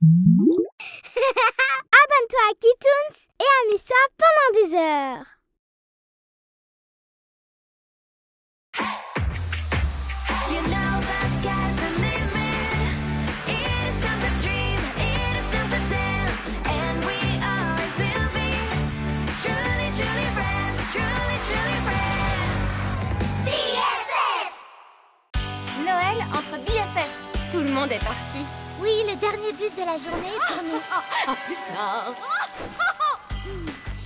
Abonne-toi à Kitoons et amuse-toi pendant des heures. Noël entre BFF. Tout le monde est parti. Oui, le dernier bus de la journée est pour nous. À plus tard.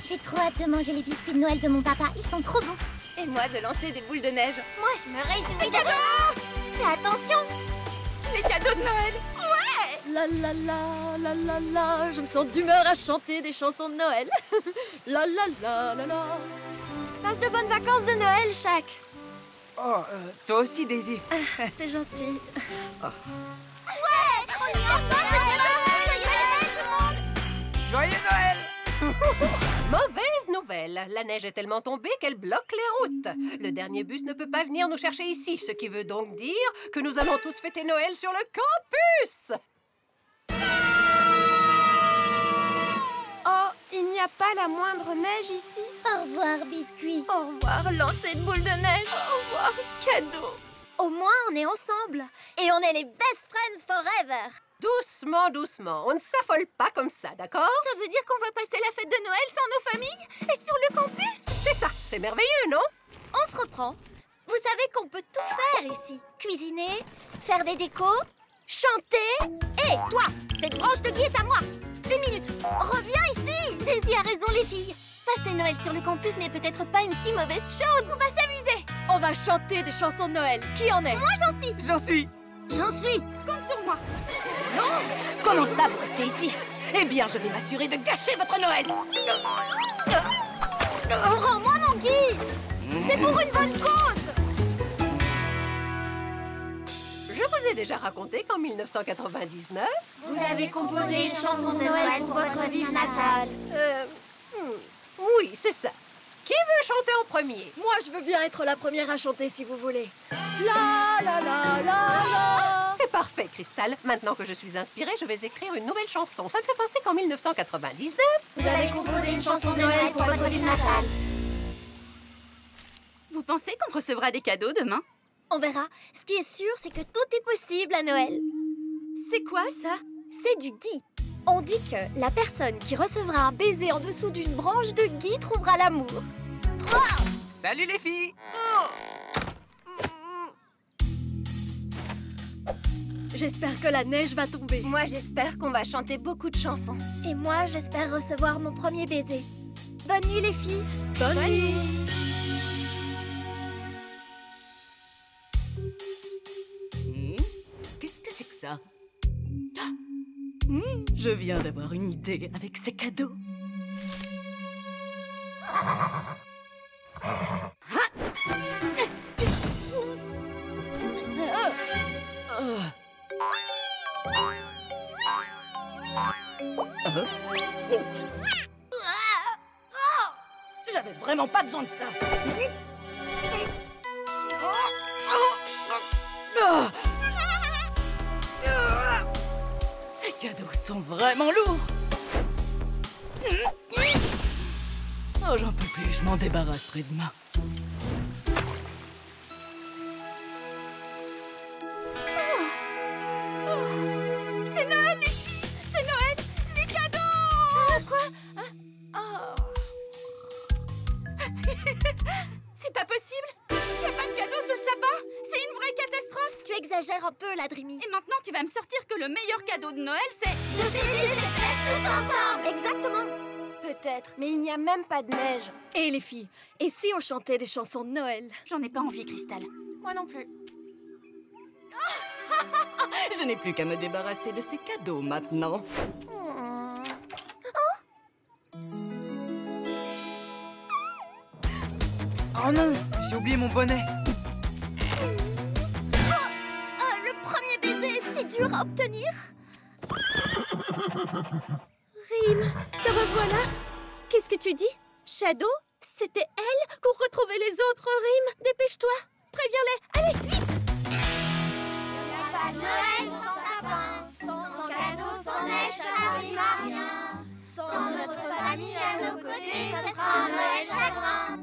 J'ai trop hâte de manger les biscuits de Noël de mon papa. Ils sont trop bons. Et moi de lancer des boules de neige. Moi, je me réjouis d'abord. Fais attention. Les cadeaux de Noël. Ouais. La la la la la la. Je me sens d'humeur à chanter des chansons de Noël. La la la la la. Passe de bonnes vacances de Noël, Shaq. Oh, toi aussi, Daisy. C'est gentil. Joyeux Noël! Mauvaise nouvelle. La neige est tellement tombée qu'elle bloque les routes. Le dernier bus ne peut pas venir nous chercher ici, ce qui veut donc dire que nous allons tous fêter Noël sur le campus. Oh, il n'y a pas la moindre neige ici. Au revoir, biscuits. Au revoir, lancer de boules de neige. Au revoir, cadeau. Au moins, on est ensemble. Et on est les best friends forever. Doucement, doucement. On ne s'affole pas comme ça, d'accord? Ça veut dire qu'on va passer la fête de Noël sans nos familles et sur le campus? C'est ça, c'est merveilleux, non? On se reprend. Vous savez qu'on peut tout faire ici. Cuisiner, faire des décos. Chanter. Hé, toi, cette branche de gui est à moi. 1 minute. Reviens ici. Daisy a raison, les filles. Passer Noël sur le campus n'est peut-être pas une si mauvaise chose. On va s'amuser. On va chanter des chansons de Noël. Qui en est? Moi, j'en suis. J'en suis. J'en suis. Compte sur moi. Comment ça, vous restez ici? Eh bien, je vais m'assurer de gâcher votre Noël. Rends-moi mon gui. C'est pour une bonne cause. Je vous ai déjà raconté qu'en 1999... Vous avez composé une chanson de Noël pour votre ville natale. Oui, c'est ça. Qui veut chanter en premier? Moi, je veux bien être la première à chanter si vous voulez. La la la la la. C'est parfait, Crystal. Maintenant que je suis inspirée, je vais écrire une nouvelle chanson. Ça me fait penser qu'en 1999... Vous avez composé une chanson de Noël pour votre ville natale. Vous pensez qu'on recevra des cadeaux demain? On verra. Ce qui est sûr, c'est que tout est possible à Noël. C'est quoi, ça? C'est du gui. On dit que la personne qui recevra un baiser en dessous d'une branche de gui trouvera l'amour. Salut les filles! J'espère que la neige va tomber. Moi, j'espère qu'on va chanter beaucoup de chansons. Et moi, j'espère recevoir mon premier baiser. Bonne nuit, les filles. Bonne nuit. Qu'est-ce que c'est que ça? Je viens d'avoir une idée avec ces cadeaux. J'avais vraiment pas besoin de ça. Ces cadeaux sont vraiment lourds. Oh, j'en peux plus, je m'en débarrasserai demain. C'est Noël, les filles. C'est Noël. Les cadeaux. Quoi? C'est pas possible. Il n'y a pas de cadeau sous le sapin. C'est une vraie catastrophe. Tu exagères un peu, la Dreamy. Et maintenant, tu vas me sortir que le meilleur cadeau de Noël, c'est... De fêter les fêtes tout ensemble. Exactement. Peut-être, mais il n'y a même pas de neige. Et les filles, et si on chantait des chansons de Noël? J'en ai pas envie, Crystal. Moi non plus. Je n'ai plus qu'à me débarrasser de ces cadeaux maintenant. Oh non, j'ai oublié mon bonnet. Le premier baiser, c'est dur à obtenir. Rime, te revoilà. Qu'est-ce que tu dis? Shadow? C'était elle? Pour retrouver les autres, Rime. Dépêche-toi. Préviens-les. Allez, vite. Pas de Noël sans sapin, sans cadeau, sans neige, rime à rien. Sans notre famille à nos côtés, ce sera un Noël chagrin.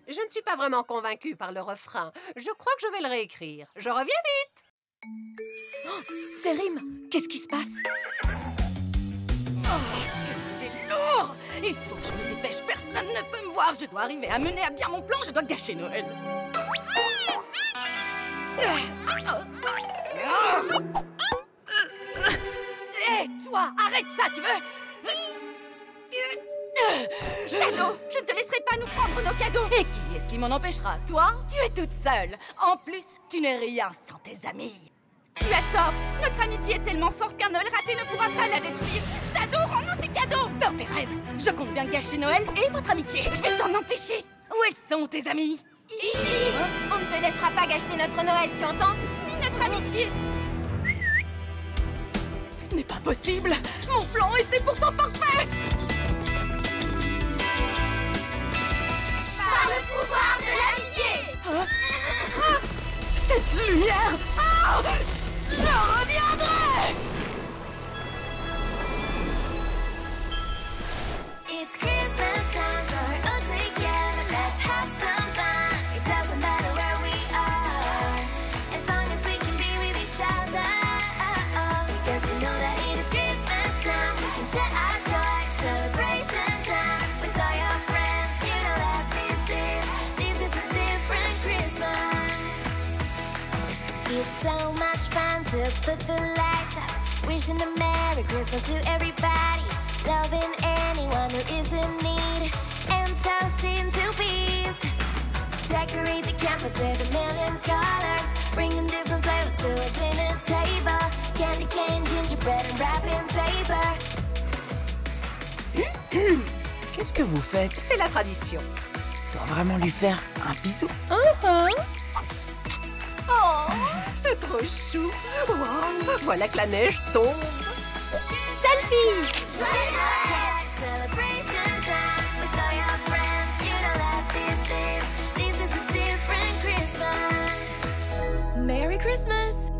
Je ne suis pas vraiment convaincue par le refrain. Je crois que je vais le réécrire. Je reviens vite. Oh, c'est Rime. Qu'est-ce qui se passe? Oh, que c'est lourd! Il faut que je me dépêche, personne ne peut me voir. Je dois arriver à mener à bien mon plan, je dois gâcher Noël. Hé, toi, arrête ça, tu veux? Shadow, je ne te laisserai pas nous prendre nos cadeaux. Et qui est-ce qui m'en empêchera? Toi, tu es toute seule. En plus, tu n'es rien sans tes amis. Tu as tort. Notre amitié est tellement forte qu'un Noël raté ne pourra pas la détruire. Shadow, rends-nous ces cadeaux. Dans tes rêves, je compte bien gâcher Noël et votre amitié. Je vais t'en empêcher. Où elles sont tes amis? Ici! On ne te laissera pas gâcher notre Noël, tu entends? Ni notre amitié. Ce n'est pas possible. Mon plan était pourtant parfait. Par le pouvoir de l'amitié! Cette lumière! Je reviendrai! It's Christmas time, so we're all together. Let's have some fun. It doesn't matter where we are, as long as we can be with each other. Because we know that it is Christmas time. We can share our joy, celebration time with all your friends. You know that this is a different Christmas. It's so much fun to put the lights up, wishing a Merry Christmas to everybody, loving anyone who is in need, and toasting to peace. Decorate the campus with a million colors, bringing different flavors to a dinner table. Candy cane, gingerbread, and wrapping paper. Qu'est-ce que vous faites? C'est la tradition. Je dois vraiment lui faire un bisou. Oh, c'est trop chou. Wow, voilà que la neige tombe. Selfie! Celebration time with all your friends. You know that this is a different Christmas. Merry Christmas!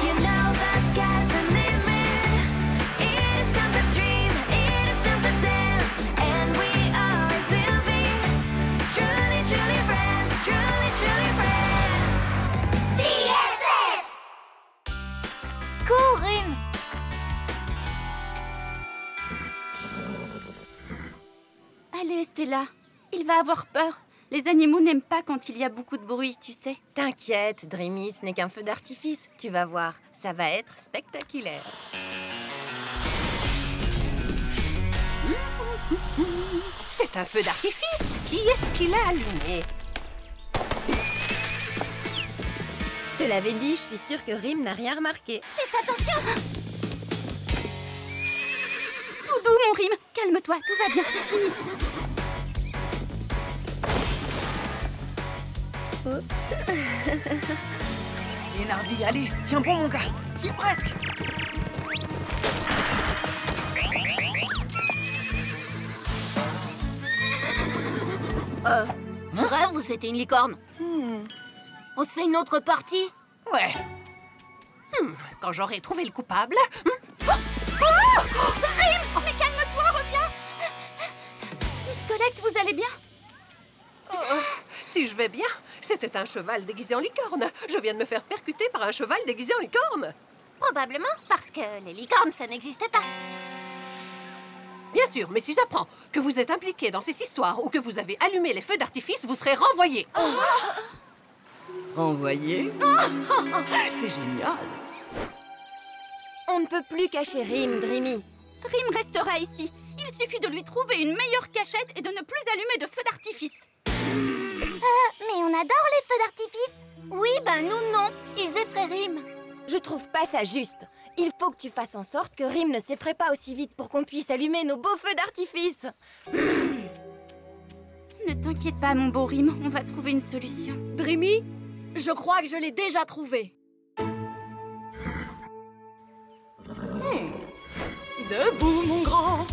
You know the sky's the limit. It is time to dream, it is time to dance, and we always will be truly, truly friends, truly, truly friends. BFF! Cours, Rime! Allez, Stella. Il va avoir peur. Les animaux n'aiment pas quand il y a beaucoup de bruit, tu sais. T'inquiète, Dreamy, ce n'est qu'un feu d'artifice. Tu vas voir, ça va être spectaculaire. C'est un feu d'artifice. Qui est-ce qui l'a allumé? Je te l'avais dit, je suis sûre que Rime n'a rien remarqué. Faites attention! Tout doux, mon Rime. Calme-toi, tout va bien, c'est fini. Oups. Lénardi, allez, tiens bon mon gars. Tiens presque. Je rêve ou c'était une licorne? On se fait une autre partie? Ouais. Quand j'aurai trouvé le coupable... Rime! Mais calme-toi, reviens! Miss Colette, vous allez bien? Si je vais bien, c'était un cheval déguisé en licorne. Je viens de me faire percuter par un cheval déguisé en licorne. Probablement parce que les licornes, ça n'existait pas. Bien sûr, mais si j'apprends que vous êtes impliqué dans cette histoire ou que vous avez allumé les feux d'artifice, vous serez renvoyé. Renvoyé? C'est génial. On ne peut plus cacher Rime, Dreamy. Rime restera ici. Il suffit de lui trouver une meilleure cachette et de ne plus allumer de feu d'artifice. Mais on adore les feux d'artifice. Oui, ben nous non. Ils effraient Rime. Je trouve pas ça juste. Il faut que tu fasses en sorte que Rime ne s'effraie pas aussi vite pour qu'on puisse allumer nos beaux feux d'artifice. Ne t'inquiète pas, mon beau Rime. On va trouver une solution. Dreamy, je crois que je l'ai déjà trouvé. Debout, mon grand.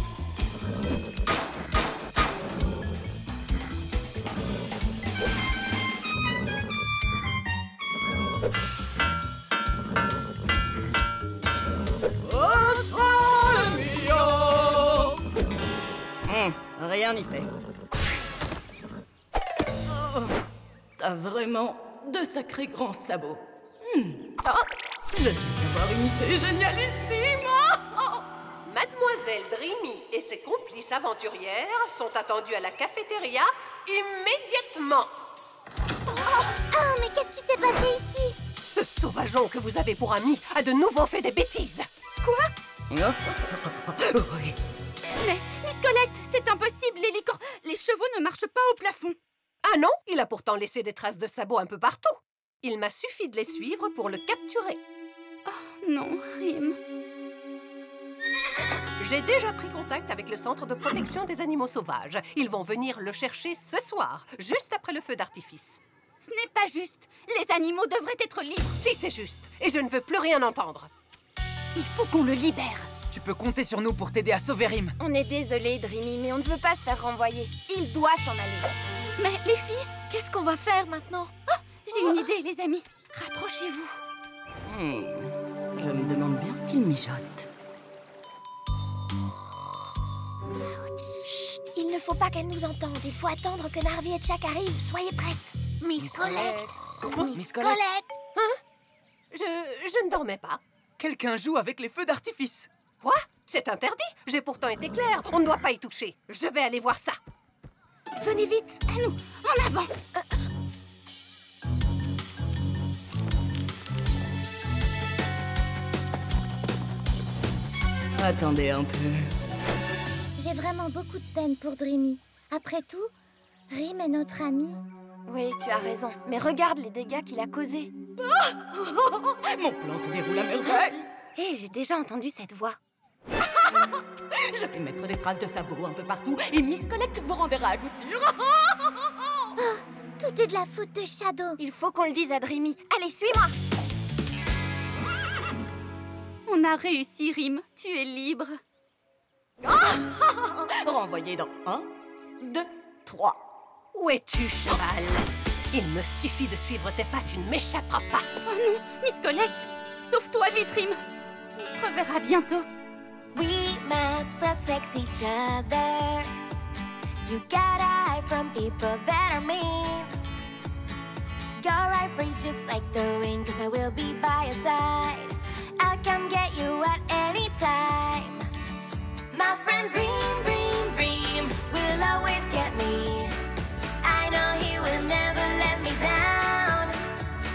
Rien n'y fait. Oh, t'as vraiment de sacrés grands sabots. Ah, je viens d'avoir une idée génialissime. Mademoiselle Dreamy et ses complices aventurières sont attendues à la cafétéria immédiatement. Oh, mais qu'est-ce qui s'est passé ici? Ce sauvageon que vous avez pour ami a de nouveau fait des bêtises. Quoi? Oui. Mais, Miss Colette, c'est impossible, les chevaux ne marchent pas au plafond. Ah non, il a pourtant laissé des traces de sabots un peu partout. Il m'a suffi de les suivre pour le capturer. Oh non, Rim. J'ai déjà pris contact avec le centre de protection des animaux sauvages. Ils vont venir le chercher ce soir, juste après le feu d'artifice. Ce n'est pas juste. Les animaux devraient être libres. Si, c'est juste. Et je ne veux plus rien entendre. Il faut qu'on le libère. Tu peux compter sur nous pour t'aider à sauver Rim. On est désolé, Dreamy, mais on ne veut pas se faire renvoyer. Il doit s'en aller. Mais les filles, Qu'est-ce qu'on va faire maintenant? j'ai une idée, les amis. Rapprochez-vous. Je me demande bien ce qu'ils mijotent. Chut, il ne faut pas qu'elle nous entende. Il faut attendre que Narvi et Chuck arrivent. Soyez prêtes. Miss Colette. Miss Colette. Je ne dormais pas. Quelqu'un joue avec les feux d'artifice. Quoi? C'est interdit. J'ai pourtant été claire. On ne doit pas y toucher. Je vais aller voir ça. Venez vite. À nous, en avant. Attendez un peu. J'ai vraiment beaucoup de peine pour Dreamy. Après tout, Rim est notre ami. Oui, tu as raison. Mais regarde les dégâts qu'il a causés. Mon plan se déroule à merveille. Hé, j'ai déjà entendu cette voix. Je vais mettre des traces de sabots un peu partout et Miss Colette vous renverra à coup sûr. Tout est de la faute de Shadow. Il faut qu'on le dise à Dreamy. Allez, suis-moi. On a réussi, Rim. Tu es libre. Renvoyé dans 1, 2, 3. Où es-tu, cheval? Il me suffit de suivre tes pas, tu ne m'échapperas pas. Oh non, Miss Colette, sauve-toi vite, Rim. On se reverra bientôt. We must protect each other. You gotta hide from people that are mean. Go right free just like the wind, 'cause I will be by your side. I'll come get you at any time. My friend Dream, Dream, Dream will always get me. I know he will never let me down.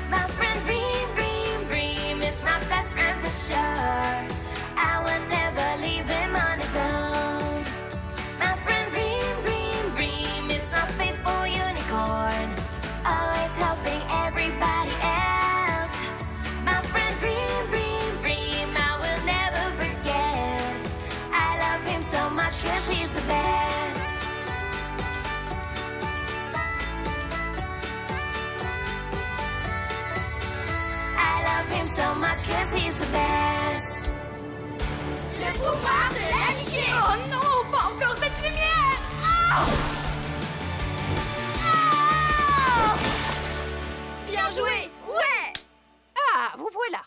My friend Dream, Dream, Dream is my best friend for sure. I will never leave him on his own. My friend Dream, Dream, Dream is my faithful unicorn, always helping everybody else. My friend Dream, Dream, Dream, I will never forget. I love him so much 'cause he's the best. I love him so much 'cause he's the best. Le pouvoir de l'amitié. Oh non, pas encore cette lumière. Bien joué! Ouais! Ah, vous voilà.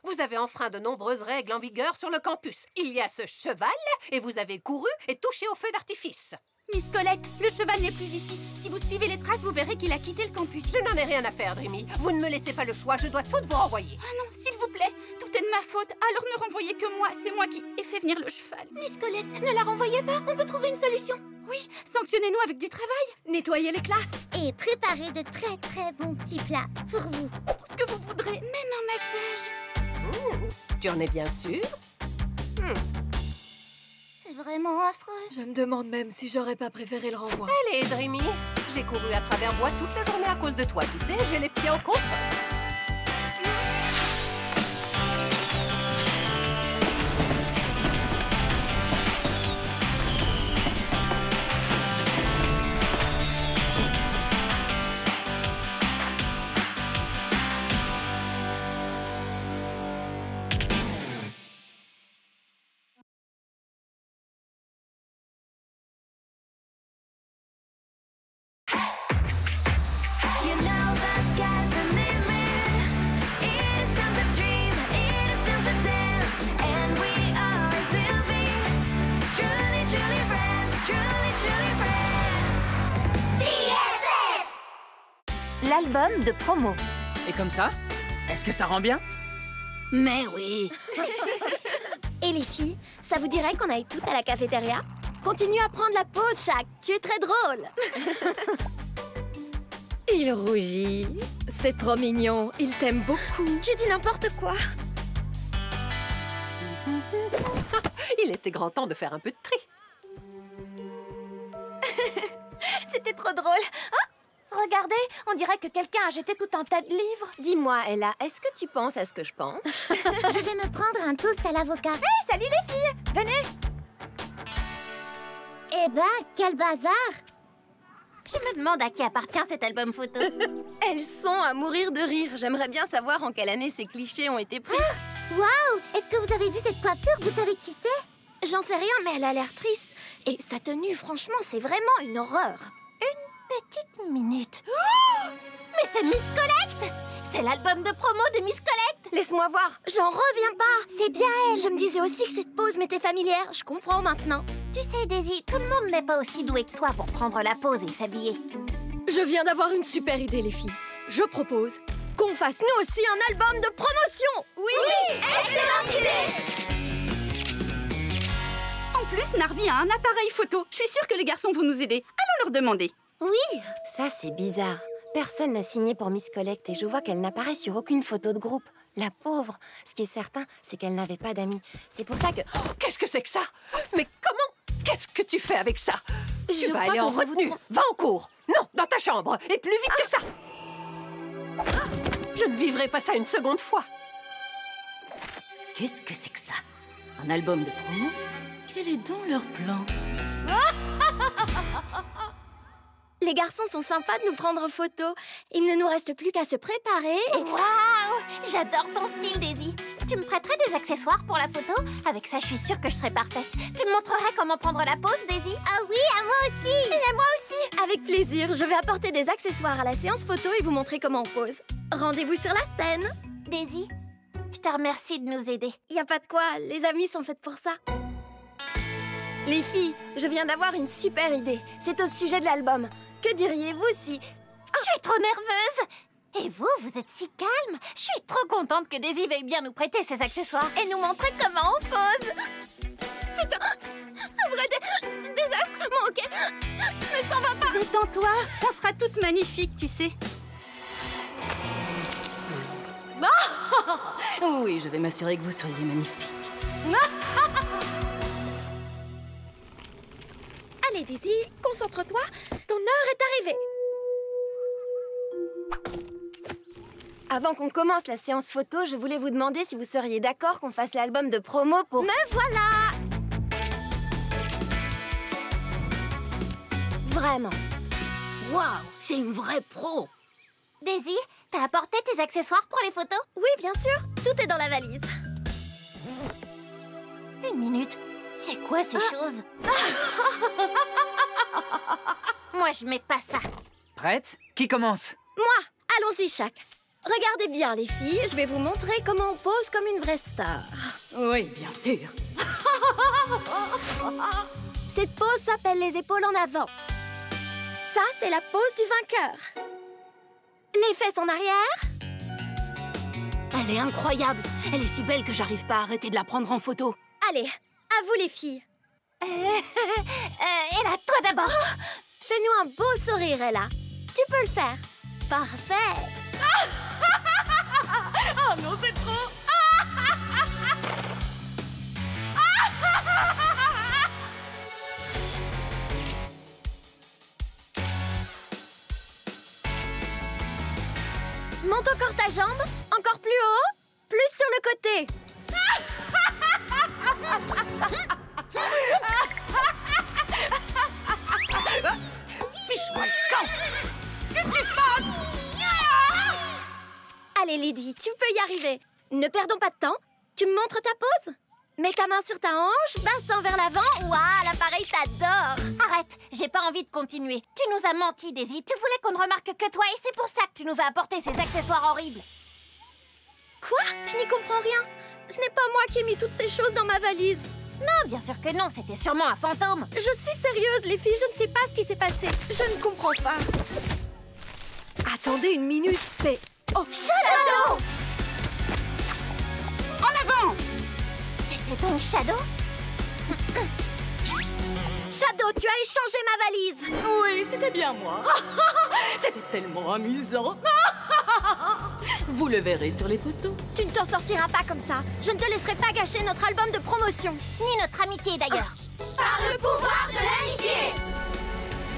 Vous avez enfreint de nombreuses règles en vigueur sur le campus. Il y a ce cheval et vous avez couru et touché au feu d'artifice. Miss Colette, le cheval n'est plus ici. Si vous suivez les traces, vous verrez qu'il a quitté le campus. Je n'en ai rien à faire, Dreamy. Vous ne me laissez pas le choix, je dois toutes vous renvoyer. Ah non, s'il vous plaît, tout est de ma faute. Alors ne renvoyez que moi, c'est moi qui ai fait venir le cheval. Miss Colette, ne la renvoyez pas, on peut trouver une solution. Oui, sanctionnez-nous avec du travail. Nettoyer les classes. Et préparez de très très bons petits plats pour vous. Pour ce que vous voudrez, même un massage. Tu en es bien sûr? C'est vraiment affreux. Je me demande même si j'aurais pas préféré le renvoi. Allez, Dreamy. J'ai couru à travers bois toute la journée à cause de toi, tu sais, j'ai les pieds en compote. You know the sky's the limit. l'album de promo. Et comme ça, est-ce que ça rend bien? Mais oui. Et les filles, ça vous dirait qu'on aille toutes à la cafétéria? Continue à prendre la pause, Shaq. Tu es très drôle. Il rougit. C'est trop mignon. Il t'aime beaucoup. Tu dis n'importe quoi. Il était grand temps de faire un peu de tri. C'était trop drôle. Ah, regardez, on dirait que quelqu'un a jeté tout un tas de livres. Dis-moi, Ella, est-ce que tu penses à ce que je pense? Je vais me prendre un toast à l'avocat. Hey, salut les filles. Venez. Eh ben, quel bazar! Je me demande à qui appartient cet album photo. Elles sont à mourir de rire. J'aimerais bien savoir en quelle année ces clichés ont été pris. Waouh! Est-ce que vous avez vu cette coiffure? Vous savez qui c'est? J'en sais rien, mais elle a l'air triste. Et sa tenue, franchement, c'est vraiment une horreur. Petite minute. Oh! Mais c'est Miss Collect! C'est l'album de promo de Miss Collect! Laisse-moi voir. J'en reviens pas. C'est bien elle! Je me disais aussi que cette pause m'était familière. Je comprends maintenant. Tu sais, Daisy, tout le monde n'est pas aussi doué que toi pour prendre la pause et s'habiller. Je viens d'avoir une super idée, les filles. Je propose qu'on fasse nous aussi un album de promotion. Oui, excellente idée. En plus, Narvi a un appareil photo. Je suis sûre que les garçons vont nous aider. Allons leur demander. Oui. Ça, c'est bizarre. Personne n'a signé pour Miss Collect et je vois qu'elle n'apparaît sur aucune photo de groupe. La pauvre. Ce qui est certain, c'est qu'elle n'avait pas d'amis. C'est pour ça que... Oh, qu'est-ce que c'est que ça? Mais comment? Qu'est-ce que tu fais avec ça? Tu vas crois aller en qu'on va vous retenue. Va en cours. Non, dans ta chambre. Et plus vite que ça. Je ne vivrai pas ça une seconde fois. Qu'est-ce que c'est que ça? Un album de promo? Quel est donc leur plan? Les garçons sont sympas de nous prendre en photo. Il ne nous reste plus qu'à se préparer et... Waouh! J'adore ton style, Daisy. Tu me prêterais des accessoires pour la photo? Avec ça, je suis sûre que je serais parfaite. Tu me montrerais comment prendre la pose, Daisy? Ah oui, à moi aussi! Et à moi aussi! Avec plaisir, je vais apporter des accessoires à la séance photo et vous montrer comment on pose. Rendez-vous sur la scène. Daisy, je te remercie de nous aider. Y a pas de quoi, les amis sont faites pour ça. Les filles, je viens d'avoir une super idée. C'est au sujet de l'album. Que diriez-vous si... Je suis trop nerveuse! Et vous, vous êtes si calme! Je suis trop contente que Daisy veuille bien nous prêter ses accessoires et nous montrer comment on pose! C'est un vrai désastre, mon hockey ne s'en va pas! Détends-toi, on sera toutes magnifiques, tu sais. Oui, je vais m'assurer que vous soyez magnifiques. Allez, Daisy, concentre-toi. Ton heure est arrivée. Avant qu'on commence la séance photo, je voulais vous demander si vous seriez d'accord qu'on fasse l'album de promo pour... Me voilà! Vraiment. Waouh, c'est une vraie pro. Daisy, t'as apporté tes accessoires pour les photos? Oui, bien sûr. Tout est dans la valise. Une minute. C'est quoi ces choses? Moi, je mets pas ça. Prête? Qui commence? Moi! Allons-y, Shaq. Regardez bien, les filles. Je vais vous montrer comment on pose comme une vraie star. Oui, bien sûr. Cette pose s'appelle les épaules en avant. Ça, c'est la pose du vainqueur. Les fesses en arrière. Elle est incroyable. Elle est si belle que j'arrive pas à arrêter de la prendre en photo. Allez, à vous les filles. Ella, toi d'abord. Fais-nous un beau sourire, Ella. Tu peux le faire. Parfait. Oh non, c'est trop. Monte encore ta jambe. Encore plus haut. Plus sur le côté. Fiche-moi le camp. Qu'est-ce qui se passe? Allez, Lydie, tu peux y arriver. Ne perdons pas de temps. Tu me montres ta pose? Mets ta main sur ta hanche, bassin vers l'avant. Waouh, l'appareil t'adore. Arrête, j'ai pas envie de continuer. Tu nous as menti, Daisy. Tu voulais qu'on ne remarque que toi et c'est pour ça que tu nous as apporté ces accessoires horribles. Quoi? Je n'y comprends rien. Ce n'est pas moi qui ai mis toutes ces choses dans ma valise. Non, bien sûr que non, c'était sûrement un fantôme. Je suis sérieuse, les filles, je ne sais pas ce qui s'est passé. Je ne comprends pas. Attendez une minute, c'est... Oh, Shadow! En avant! C'était donc Shadow? Shadow, tu as échangé ma valise! Oui, c'était bien moi. C'était tellement amusant. Vous le verrez sur les photos. Tu ne t'en sortiras pas comme ça. Je ne te laisserai pas gâcher notre album de promotion. Ni notre amitié d'ailleurs. Par le pouvoir de l'amitié!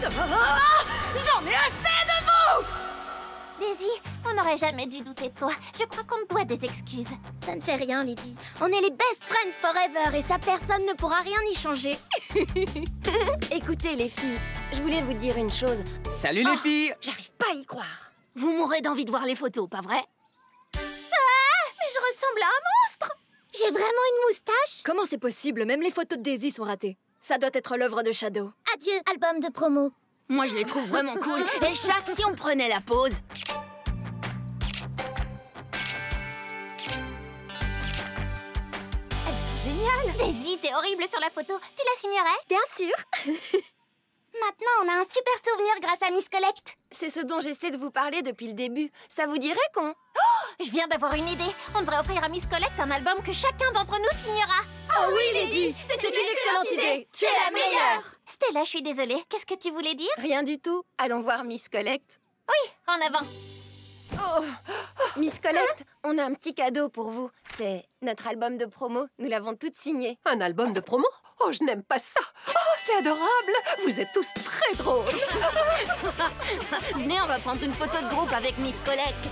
J'en ai assez de vous! Daisy, on n'aurait jamais dû douter de toi. Je crois qu'on te doit des excuses. Ça ne fait rien, Lady. On est les best friends forever et ça, personne ne pourra rien y changer. Écoutez, les filles, je voulais vous dire une chose. Salut les filles! J'arrive pas à y croire. Vous mourrez d'envie de voir les photos, pas vrai? Mais je ressemble à un monstre! J'ai vraiment une moustache? Comment c'est possible? Même les photos de Daisy sont ratées. Ça doit être l'œuvre de Shadow. Adieu, album de promo. Moi, je les trouve vraiment cool. Et chaque, si on prenait la pause. Elles sont géniales! Daisy, t'es horrible sur la photo. Tu la signerais? Bien sûr. Maintenant, on a un super souvenir grâce à Miss Collect. C'est ce dont j'essaie de vous parler depuis le début. Ça vous dirait qu'on... Je viens d'avoir une idée. On devrait offrir à Miss Collect un album que chacun d'entre nous signera. Oh oui, Lady! C'est une excellente idée! Tu es la meilleure! Stella, je suis désolée. Qu'est-ce que tu voulais dire? Rien du tout. Allons voir Miss Collect. Oui, en avant. Miss Collect, on a un petit cadeau pour vous. C'est notre album de promo. Nous l'avons toutes signé. Un album de promo? Oh, je n'aime pas ça. Oh, c'est adorable. Vous êtes tous très drôles. Venez, on va prendre une photo de groupe avec Miss Collect.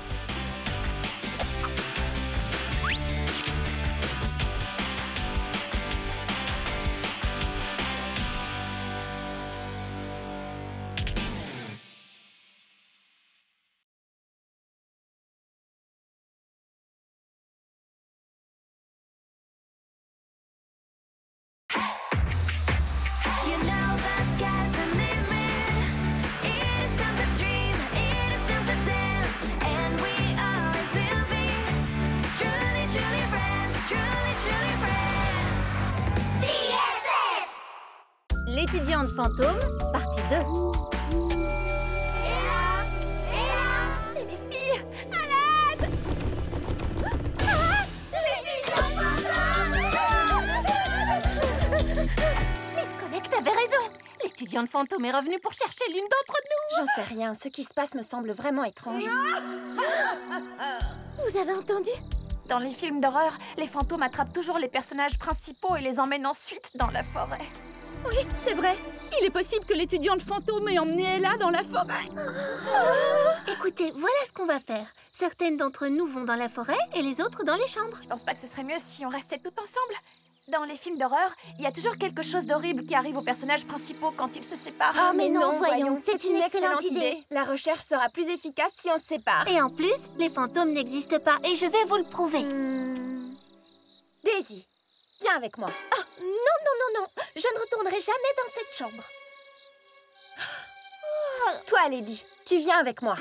You know the sky's the limit. It is time to dream. It is time to dance. And we always will be. Truly, truly friends. Truly, truly friends. BFF! L'étudiante fantôme, partie 2. Et là, c'est les filles. À l'aide! L'étudiante fantôme! Miss Collect avait raison. L'étudiante fantôme est revenue pour chercher l'une d'entre nous. J'en sais rien. Ce qui se passe me semble vraiment étrange. Vous avez entendu? Dans les films d'horreur, les fantômes attrapent toujours les personnages principaux et les emmènent ensuite dans la forêt. Oui, c'est vrai. Il est possible que l'étudiante fantôme ait emmené Ella dans la forêt. Écoutez, voilà ce qu'on va faire. Certaines d'entre nous vont dans la forêt et les autres dans les chambres. Tu penses pas que ce serait mieux si on restait toutes ensemble? Dans les films d'horreur, il y a toujours quelque chose d'horrible qui arrive aux personnages principaux quand ils se séparent. Oh, mais non, voyons, c'est une excellente idée. La recherche sera plus efficace si on se sépare. Et en plus, les fantômes n'existent pas et je vais vous le prouver. Daisy, viens avec moi. Ah, non, non, non, non. Je ne retournerai jamais dans cette chambre. Toi, Lady, tu viens avec moi.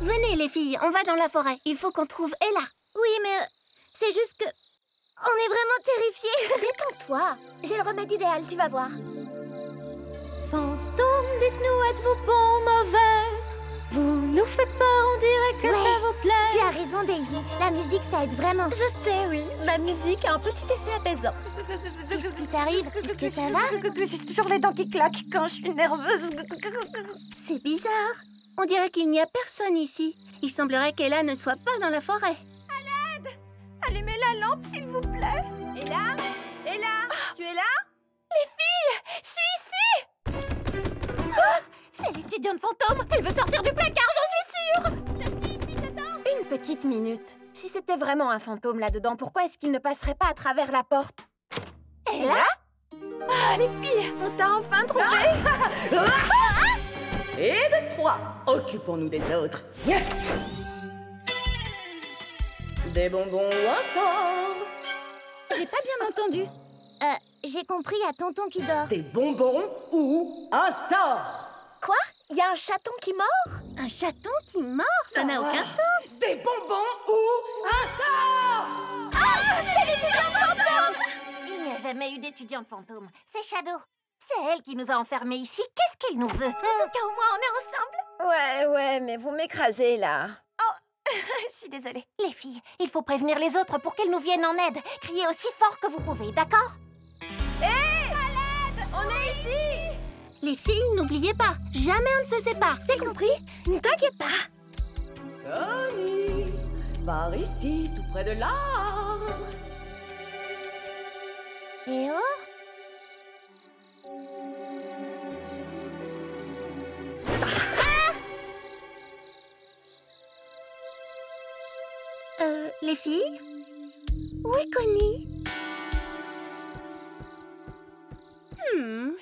Venez, les filles, on va dans la forêt. Il faut qu'on trouve Ella. Oui, mais c'est juste que... On est vraiment terrifiés. Détends-toi. J'ai le remède idéal, tu vas voir. Fantôme, dites-nous, êtes-vous bon, mauvais? Vous nous faites peur, on dirait que Ouais, ça vous plaît. Tu as raison, Daisy. La musique, ça aide vraiment. Je sais, oui. Ma musique a un petit effet apaisant. Qu'est-ce qui t'arrive? Est-ce que ça va? J'ai toujours les dents qui claquent quand je suis nerveuse. C'est bizarre. On dirait qu'il n'y a personne ici. Il semblerait qu'Ella ne soit pas dans la forêt. Allumez la lampe, s'il vous plaît. Ella? Ella? Tu es là? Je suis ici. C'est l'étudiante fantôme. Elle veut sortir du placard, j'en suis sûre. Je suis ici dedans. Une petite minute. Si c'était vraiment un fantôme là-dedans, pourquoi est-ce qu'il ne passerait pas à travers la porte? Ella? Les filles. On t'a enfin trouvé? Et de 3, occupons-nous des autres. Des bonbons ou un sort? J'ai pas bien entendu. J'ai compris à tonton qui dort. Des bonbons ou un sort? Quoi? Il y a un chaton qui mord? Un chaton qui mord? Ça n'a aucun sens. Des bonbons ou un sort? C'est l'étudiante fantôme! Il n'y a jamais eu d'étudiante fantôme. C'est Shadow. C'est elle qui nous a enfermés ici. Qu'est-ce qu'elle nous veut? En tout cas, au moins, on est ensemble. Ouais, mais vous m'écrasez, là. Je suis désolée. Les filles, il faut prévenir les autres pour qu'elles nous viennent en aide. Criez aussi fort que vous pouvez, d'accord? Hé! À l'aide! On est ici! Les filles, n'oubliez pas, jamais on ne se sépare, c'est compris? Ne t'inquiète pas. Connie, par ici, tout près de l'arbre. Et oh? Les filles? Où est Connie?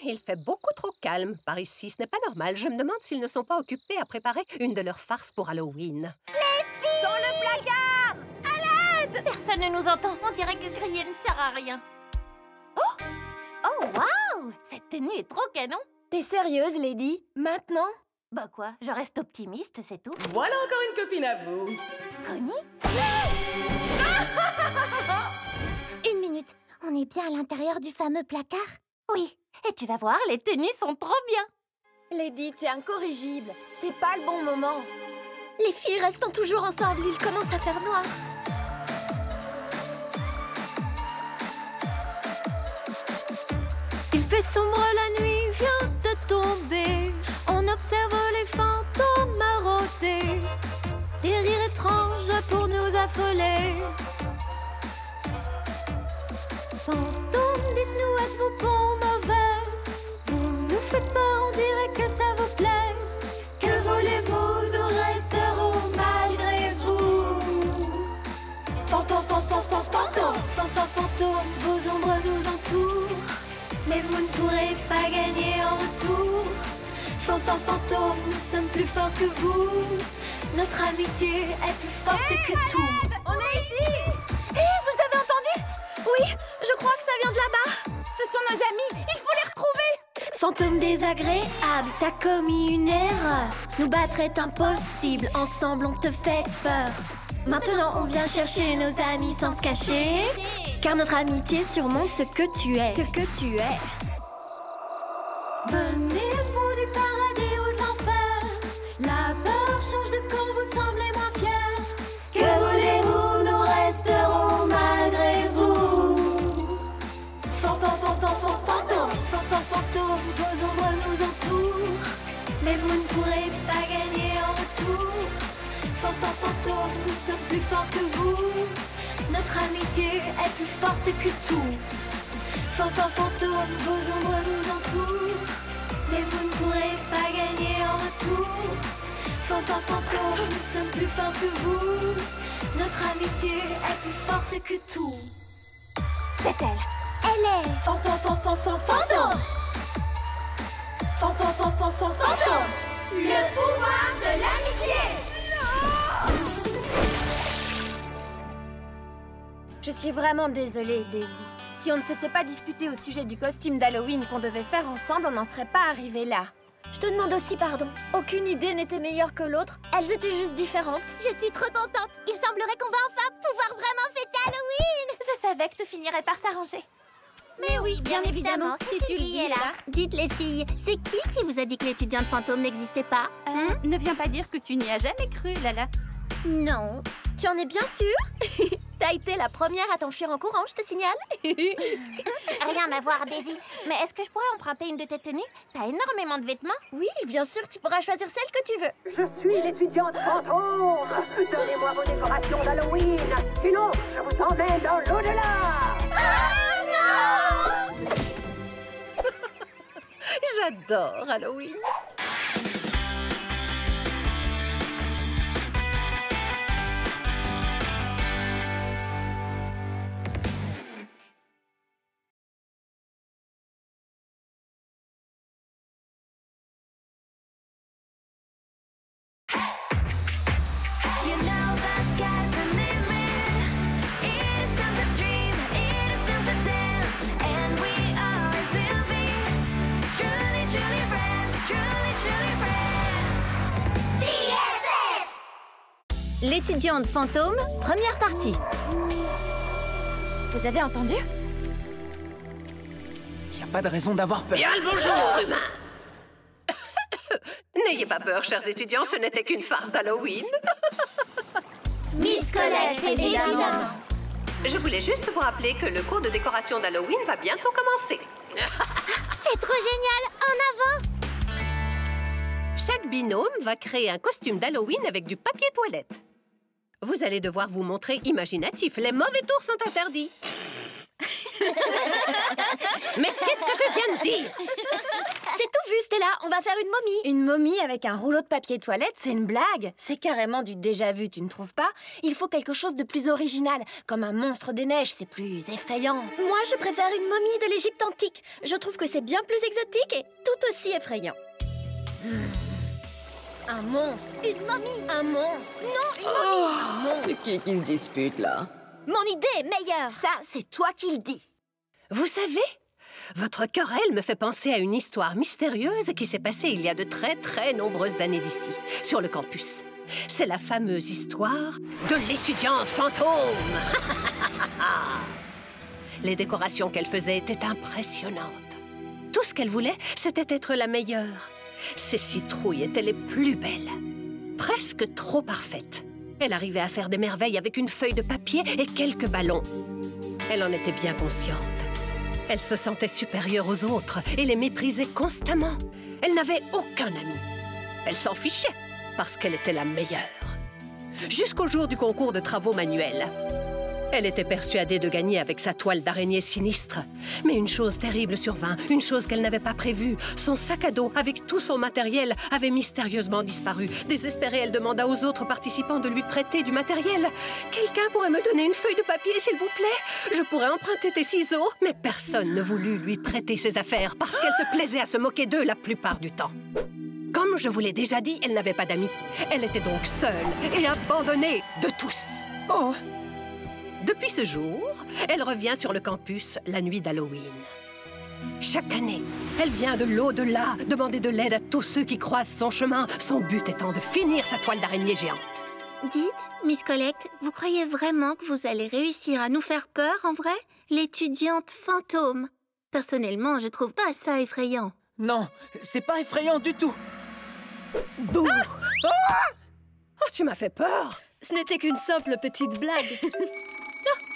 Il fait beaucoup trop calme par ici. Ce n'est pas normal. Je me demande s'ils ne sont pas occupés à préparer une de leurs farces pour Halloween. Les filles! Dans le placard! À l'aide! Personne ne nous entend. On dirait que crier ne sert à rien. Oh! Oh, waouh! Cette tenue est trop canon. T'es sérieuse, Lady? Maintenant? Bah quoi, je reste optimiste, c'est tout. Voilà encore une copine à vous. Connie? Une minute, on est bien à l'intérieur du fameux placard? Oui, et tu vas voir, les tenues sont trop bien. Lady, t'es incorrigible. C'est pas le bon moment. Les filles, restons toujours ensemble, il commence à faire noir. Il fait sombre, la nuit vient de tomber. On observe les fantômes marauder. Des rires étranges pour nous affoler. Fantômes, dites-nous, êtes-vous bon ou mauvais? Vous nous faites peur, on dirait que ça vous plaît. Que voulez-vous, nous resterons malgré vous. Fantômes, vos ombres nous entourent. Mais vous ne pourrez pas gagner en retour. Fantômes, nous sommes plus forts que vous. Notre amitié est plus forte que tout. On est ici! Hé, vous avez entendu? Oui, je crois que ça vient de là-bas. Ce sont nos amis, il faut les retrouver. Fantôme désagréable, t'as commis une erreur. Nous battre est impossible, ensemble on te fait peur. Maintenant on vient chercher nos amis sans se cacher. Car notre amitié surmonte ce que tu es. Venez-vous du paradis ou de l'enfer? La peur change de camp, vous semblez moins fiers. Que voulez-vous, nous resterons malgré vous. Fantômes, vos ombres nous entourent. Mais vous ne pourrez pas gagner en retour. Fantômes, nous sommes plus forts que vous. Notre amitié est plus forte que tout. Fantômes, vos ombres nous entourent. Mais vous ne pourrez pas gagner en retour. Fantômes, nous sommes plus forts que vous. Notre amitié est plus forte que tout. C'est elle. Elle est... Fantôme. Fantôme. Le pouvoir de l'amitié. Je suis vraiment désolée, Daisy. Si on ne s'était pas disputé au sujet du costume d'Halloween qu'on devait faire ensemble, on n'en serait pas arrivé là. Je te demande aussi pardon. Aucune idée n'était meilleure que l'autre. Elles étaient juste différentes. Je suis trop contente. Il semblerait qu'on va enfin pouvoir vraiment fêter Halloween. Je savais que tout finirait par s'arranger. Mais oui, bien évidemment, si tu le dis là. Dites les filles, c'est qui vous a dit que l'étudiante fantôme n'existait pas? Ne viens pas dire que tu n'y as jamais cru, Lala. Non. Tu en es bien sûre? T'as été la première à t'enfuir en courant, je te signale. Rien à voir, Daisy. Mais est-ce que je pourrais emprunter une de tes tenues? T'as énormément de vêtements. Oui, bien sûr, tu pourras choisir celle que tu veux. Je suis l'étudiante fantôme. Donnez-moi vos décorations d'Halloween. Sinon, je vous emmène dans l'au-delà. Non! J'adore Halloween. You know the sky's the limit. It is time to dream, it is time to dance, and we always will be truly, truly friends, truly, truly friends. BFF! L'étudiante fantôme, première partie. Vous avez entendu? Y a pas de raison d'avoir peur. Bien le bonjour, humain. N'ayez pas peur, chers étudiants, ce n'était qu'une farce d'Halloween. Miss Colette, évidemment. Je voulais juste vous rappeler que le cours de décoration d'Halloween va bientôt commencer. C'est trop génial! En avant! Chaque binôme va créer un costume d'Halloween avec du papier toilette. Vous allez devoir vous montrer imaginatif. Les mauvais tours sont interdits. Mais qu'est-ce que je viens de dire? C'est tout vu, Stella. On va faire une momie. Une momie avec un rouleau de papier toilette, c'est une blague. C'est carrément du déjà-vu, tu ne trouves pas? Il faut quelque chose de plus original. Comme un monstre des neiges, c'est plus effrayant. Moi, je préfère une momie de l'Égypte antique. Je trouve que c'est bien plus exotique et tout aussi effrayant. Un monstre. Une momie. Un monstre. Non, une momie. Un monstre. C'est qui se dispute, là? Mon idée est meilleure. Ça, c'est toi qui le dis. Vous savez, votre querelle me fait penser à une histoire mystérieuse qui s'est passée il y a de très nombreuses années d'ici, sur le campus. C'est la fameuse histoire de l'étudiante fantôme. Les décorations qu'elle faisait étaient impressionnantes. Tout ce qu'elle voulait, c'était être la meilleure. Ses citrouilles étaient les plus belles, presque trop parfaites. Elle arrivait à faire des merveilles avec une feuille de papier et quelques ballons. Elle en était bien consciente. Elle se sentait supérieure aux autres et les méprisait constamment. Elle n'avait aucun ami. Elle s'en fichait parce qu'elle était la meilleure. Jusqu'au jour du concours de travaux manuels. Elle était persuadée de gagner avec sa toile d'araignée sinistre. Mais une chose terrible survint, une chose qu'elle n'avait pas prévue. Son sac à dos, avec tout son matériel, avait mystérieusement disparu. Désespérée, elle demanda aux autres participants de lui prêter du matériel. « Quelqu'un pourrait me donner une feuille de papier, s'il vous plaît? Je pourrais emprunter tes ciseaux. » Mais personne ne voulut lui prêter ses affaires parce qu'elle se plaisait à se moquer d'eux la plupart du temps. Comme je vous l'ai déjà dit, elle n'avait pas d'amis. Elle était donc seule et abandonnée de tous. Oh! Depuis ce jour, elle revient sur le campus la nuit d'Halloween. Chaque année, elle vient de l'au-delà demander de l'aide à tous ceux qui croisent son chemin, son but étant de finir sa toile d'araignée géante. Dites, Miss Colette, vous croyez vraiment que vous allez réussir à nous faire peur, en vrai? L'étudiante fantôme. Personnellement, je trouve pas ça effrayant. Non, c'est pas effrayant du tout. Bouh! Oh, tu m'as fait peur! Ce n'était qu'une simple petite blague.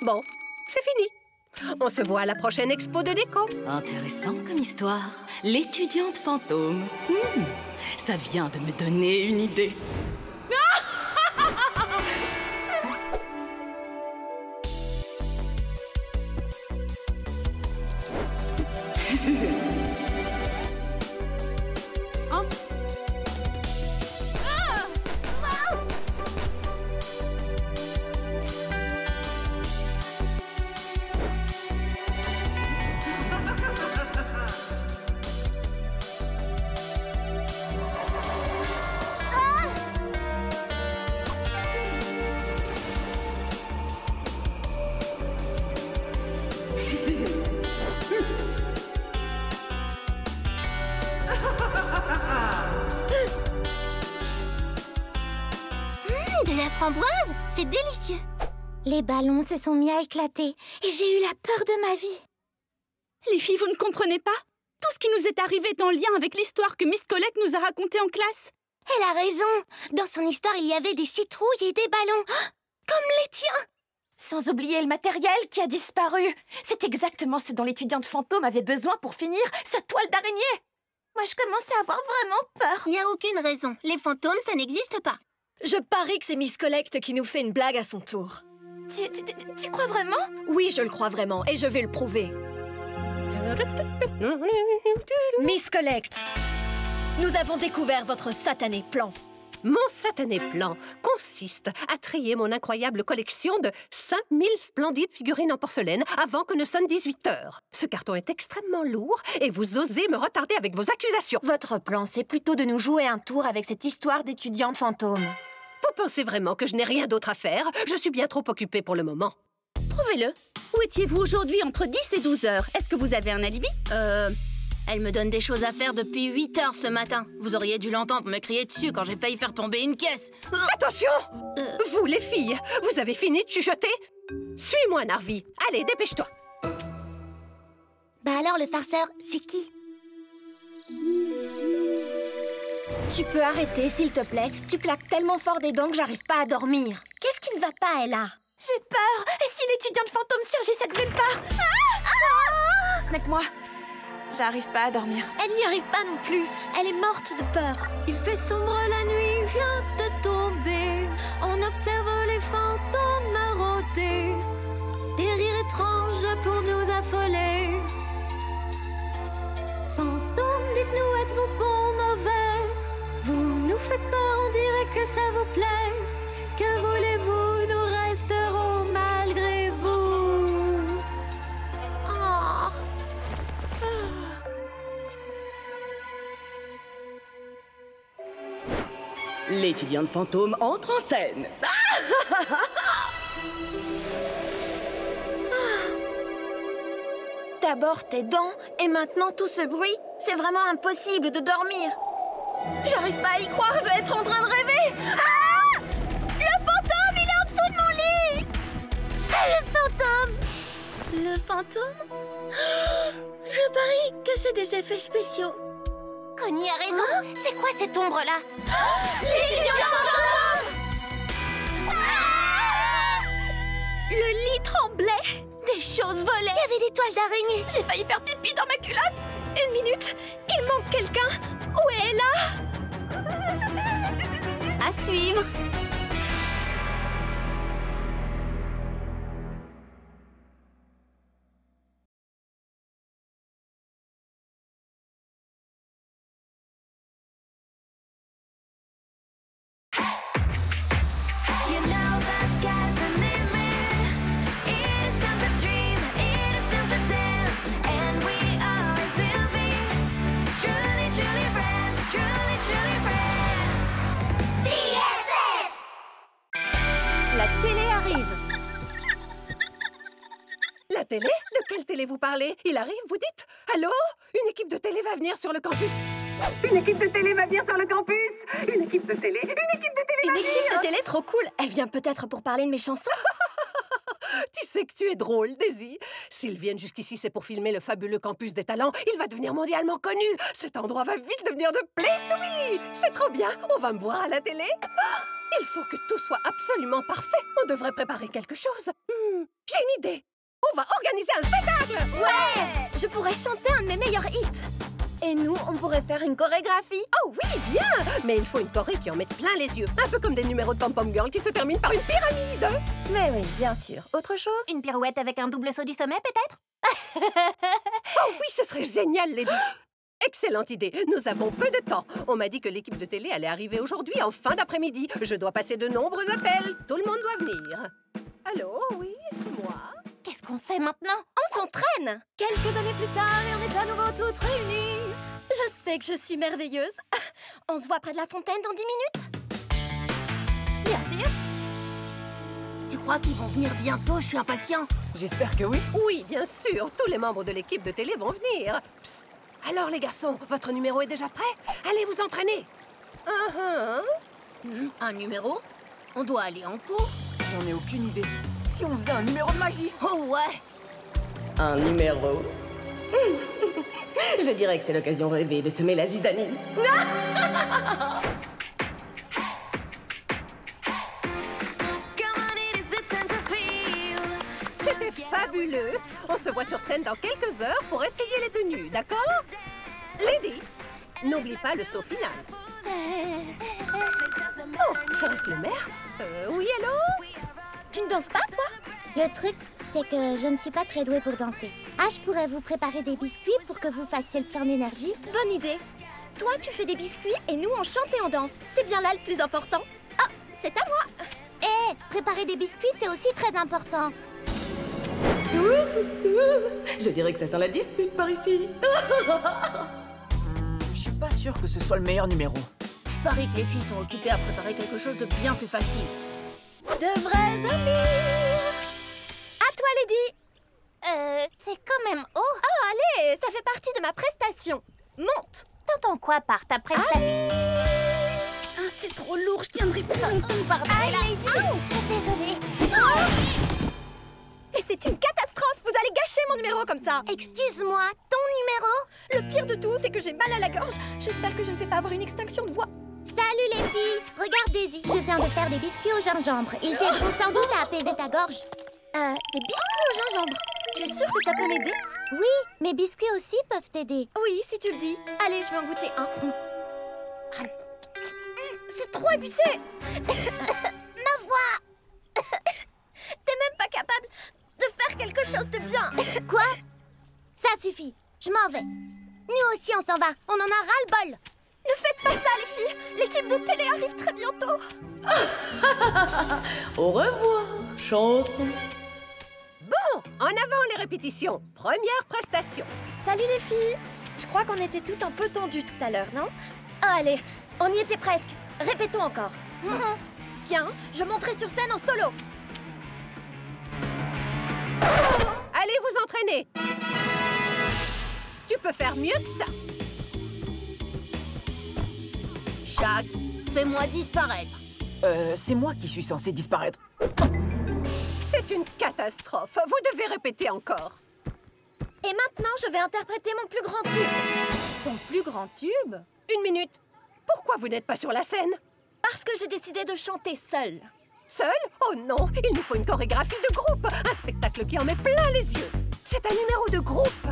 Bon, c'est fini. On se voit à la prochaine expo de déco. Intéressant comme histoire. L'étudiante fantôme. Ça vient de me donner une idée. De la framboise? C'est délicieux. Les ballons se sont mis à éclater et j'ai eu la peur de ma vie. Les filles, vous ne comprenez pas? Tout ce qui nous est arrivé est en lien avec l'histoire que Miss Colette nous a racontée en classe. Elle a raison. Dans son histoire, il y avait des citrouilles et des ballons. Comme les tiens. Sans oublier le matériel qui a disparu. C'est exactement ce dont l'étudiante fantôme avait besoin pour finir sa toile d'araignée. Moi, je commence à avoir vraiment peur. Il n'y a aucune raison. Les fantômes, ça n'existe pas. Je parie que c'est Miss Colette qui nous fait une blague à son tour. Tu crois vraiment? Oui, je le crois vraiment, et je vais le prouver. Miss Colette, nous avons découvert votre satané plan. Mon satané plan consiste à trier mon incroyable collection de 5000 splendides figurines en porcelaine avant que ne sonne 18 heures. Ce carton est extrêmement lourd et vous osez me retarder avec vos accusations. Votre plan, c'est plutôt de nous jouer un tour avec cette histoire d'étudiante fantôme. Vous pensez vraiment que je n'ai rien d'autre à faire? Je suis bien trop occupée pour le moment. Prouvez-le. Où étiez-vous aujourd'hui entre 10 et 12 heures? Est-ce que vous avez un alibi? Elle me donne des choses à faire depuis 8 heures ce matin. Vous auriez dû l'entendre me crier dessus quand j'ai failli faire tomber une caisse. Attention! Vous, les filles, vous avez fini de chuchoter? Suis-moi, Narvi. Allez, dépêche-toi. Bah alors, le farceur, c'est qui? Tu peux arrêter, s'il te plaît. Tu claques tellement fort des dents que j'arrive pas à dormir. Qu'est-ce qui ne va pas, Ella? J'ai peur. Et si l'étudiante fantôme surgissait de nulle part? Snack-moi. J'arrive pas à dormir. Elle n'y arrive pas non plus. Elle est morte de peur. Il fait sombre, la nuit vient de tomber. On observe les fantômes rôder. Des rires étranges pour nous affoler. Fantômes, dites-nous, êtes-vous bon, mauvais? Vous nous faites peur, on dirait que ça vous plaît. Que voulez-vous, nous resterons malgré vous. Oh. L'étudiante fantôme entre en scène. D'abord tes dents, et maintenant tout ce bruit. C'est vraiment impossible de dormir. J'arrive pas à y croire, je vais être en train de rêver. Ah! Le fantôme, il est en dessous de mon lit. Le fantôme. Le fantôme? Je parie que c'est des effets spéciaux. Connie a raison. C'est quoi cette ombre-là? L'étudiant fantôme! Le lit tremblait. Des choses volaient. Il y avait des toiles d'araignée. J'ai failli faire pipi dans ma culotte. Une minute, il manque quelqu'un. Où est Ella? À suivre. You know the sky's the limit. It is time to dream, it is time to dance, and we always will be truly, truly friends, truly, truly friends. BFF! La télé arrive. La télé? De quelle télé vous parlez? Il arrive, vous dites? Allô? Une équipe de télé va venir sur le campus. Une équipe de télé va venir sur le campus. Une équipe de télé, une équipe de télé Une va équipe venir. de télé trop cool. Elle vient peut-être pour parler de mes chansons. Tu sais que tu es drôle, Daisy. S'ils viennent jusqu'ici, c'est pour filmer le fabuleux campus des talents. Il va devenir mondialement connu. Cet endroit va vite devenir de place to be. C'est trop bien. On va me voir à la télé. Ah, il faut que tout soit absolument parfait. On devrait préparer quelque chose. J'ai une idée. On va organiser un spectacle. Ouais! Je pourrais chanter un de mes meilleurs hits. Et nous, on pourrait faire une chorégraphie. Oh oui, bien. Mais il faut une choré qui en mette plein les yeux. Un peu comme des numéros de Pom Pom Girl qui se terminent par une pyramide. Mais oui, bien sûr. Autre chose? Une pirouette avec un double saut du sommet, peut-être? Oh oui, ce serait génial, Lady. Excellente idée. Nous avons peu de temps. On m'a dit que l'équipe de télé allait arriver aujourd'hui en fin d'après-midi. Je dois passer de nombreux appels. Tout le monde doit venir. Allô, oui, c'est moi. Qu'est-ce qu'on fait maintenant? On s'entraîne. Quelques années plus tard et on est à nouveau toutes réunies. Je sais que je suis merveilleuse. On se voit près de la fontaine dans 10 minutes? Bien sûr. Tu crois qu'ils vont venir bientôt? Je suis impatient. J'espère que oui. Oui, bien sûr. Tous les membres de l'équipe de télé vont venir. Psst. Alors, les garçons, votre numéro est déjà prêt? Allez vous entraîner. Un numéro? On doit aller en cours? J'en ai aucune idée. Si on faisait un numéro de magie? Oh ouais! Un numéro. Je dirais que c'est l'occasion rêvée de semer la zizanie. C'était fabuleux. On se voit sur scène dans quelques heures pour essayer les tenues, d'accord? Lady, n'oublie pas le saut final. Oh, serait-ce le maire? Oui, allô? Tu ne danses pas, toi? Le truc, c'est que je ne suis pas très douée pour danser. Ah, je pourrais vous préparer des biscuits pour que vous fassiez le plein d'énergie. Bonne idée. Toi, tu fais des biscuits et nous, on chante et on danse. C'est bien là le plus important. Ah, c'est à moi. Eh, préparer des biscuits, c'est aussi très important. Je dirais que ça sent la dispute par ici. Je suis pas sûre que ce soit le meilleur numéro. Je parie que les filles sont occupées à préparer quelque chose de bien plus facile. De vrais amis. À toi, Lady. C'est quand même haut. Oh, allez, ça fait partie de ma prestation. Monte. T'entends quoi par ta prestation? Ah, c'est trop lourd, je tiendrai pas. Pardon, Lady. Désolée. Et c'est une catastrophe. Vous allez gâcher mon numéro comme ça. Excuse-moi, ton numéro? Le pire de tout, c'est que j'ai mal à la gorge. J'espère que je ne vais pas avoir une extinction de voix. Salut les filles! Regarde Daisy, je viens de faire des biscuits au gingembre. Ils t'aideront sans doute à apaiser ta gorge. Des biscuits au gingembre. Tu es sûre que ça peut m'aider? Oui, mes biscuits aussi peuvent t'aider. Oui, si tu le dis. Allez, je vais en goûter un. C'est trop épicé. Ma voix! T'es même pas capable de faire quelque chose de bien. Quoi? Ça suffit, je m'en vais. Nous aussi, on s'en va. On en a ras-le-bol. Ne faites pas ça, les filles. L'équipe de télé arrive très bientôt. Au revoir, chanson. Bon, en avant les répétitions. Première prestation. Salut les filles. Je crois qu'on était toutes un peu tendues tout à l'heure, non? Allez, on y était presque. Répétons encore. Bien, je monterai sur scène en solo. Allez vous entraîner. Tu peux faire mieux que ça. Shaq, fais-moi disparaître. C'est moi qui suis censé disparaître. C'est une catastrophe. Vous devez répéter encore. Et maintenant, je vais interpréter mon plus grand tube. Son plus grand tube? 1 minute. Pourquoi vous n'êtes pas sur la scène? Parce que j'ai décidé de chanter seule. Seul? Oh non, il nous faut une chorégraphie de groupe. Un spectacle qui en met plein les yeux. C'est un numéro de groupe.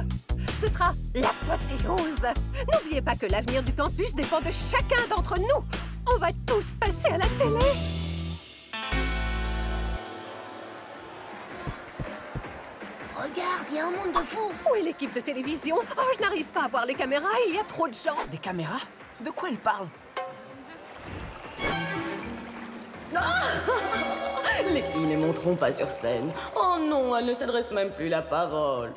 Ce sera l'apothéose. N'oubliez pas que l'avenir du campus dépend de chacun d'entre nous. On va tous passer à la télé. Regarde, il y a un monde de fous. Où est l'équipe de télévision? Oh, je n'arrive pas à voir les caméras, il y a trop de gens. Des caméras? De quoi elle parle? Les filles ne monteront pas sur scène. Oh non, elles ne s'adressent même plus la parole.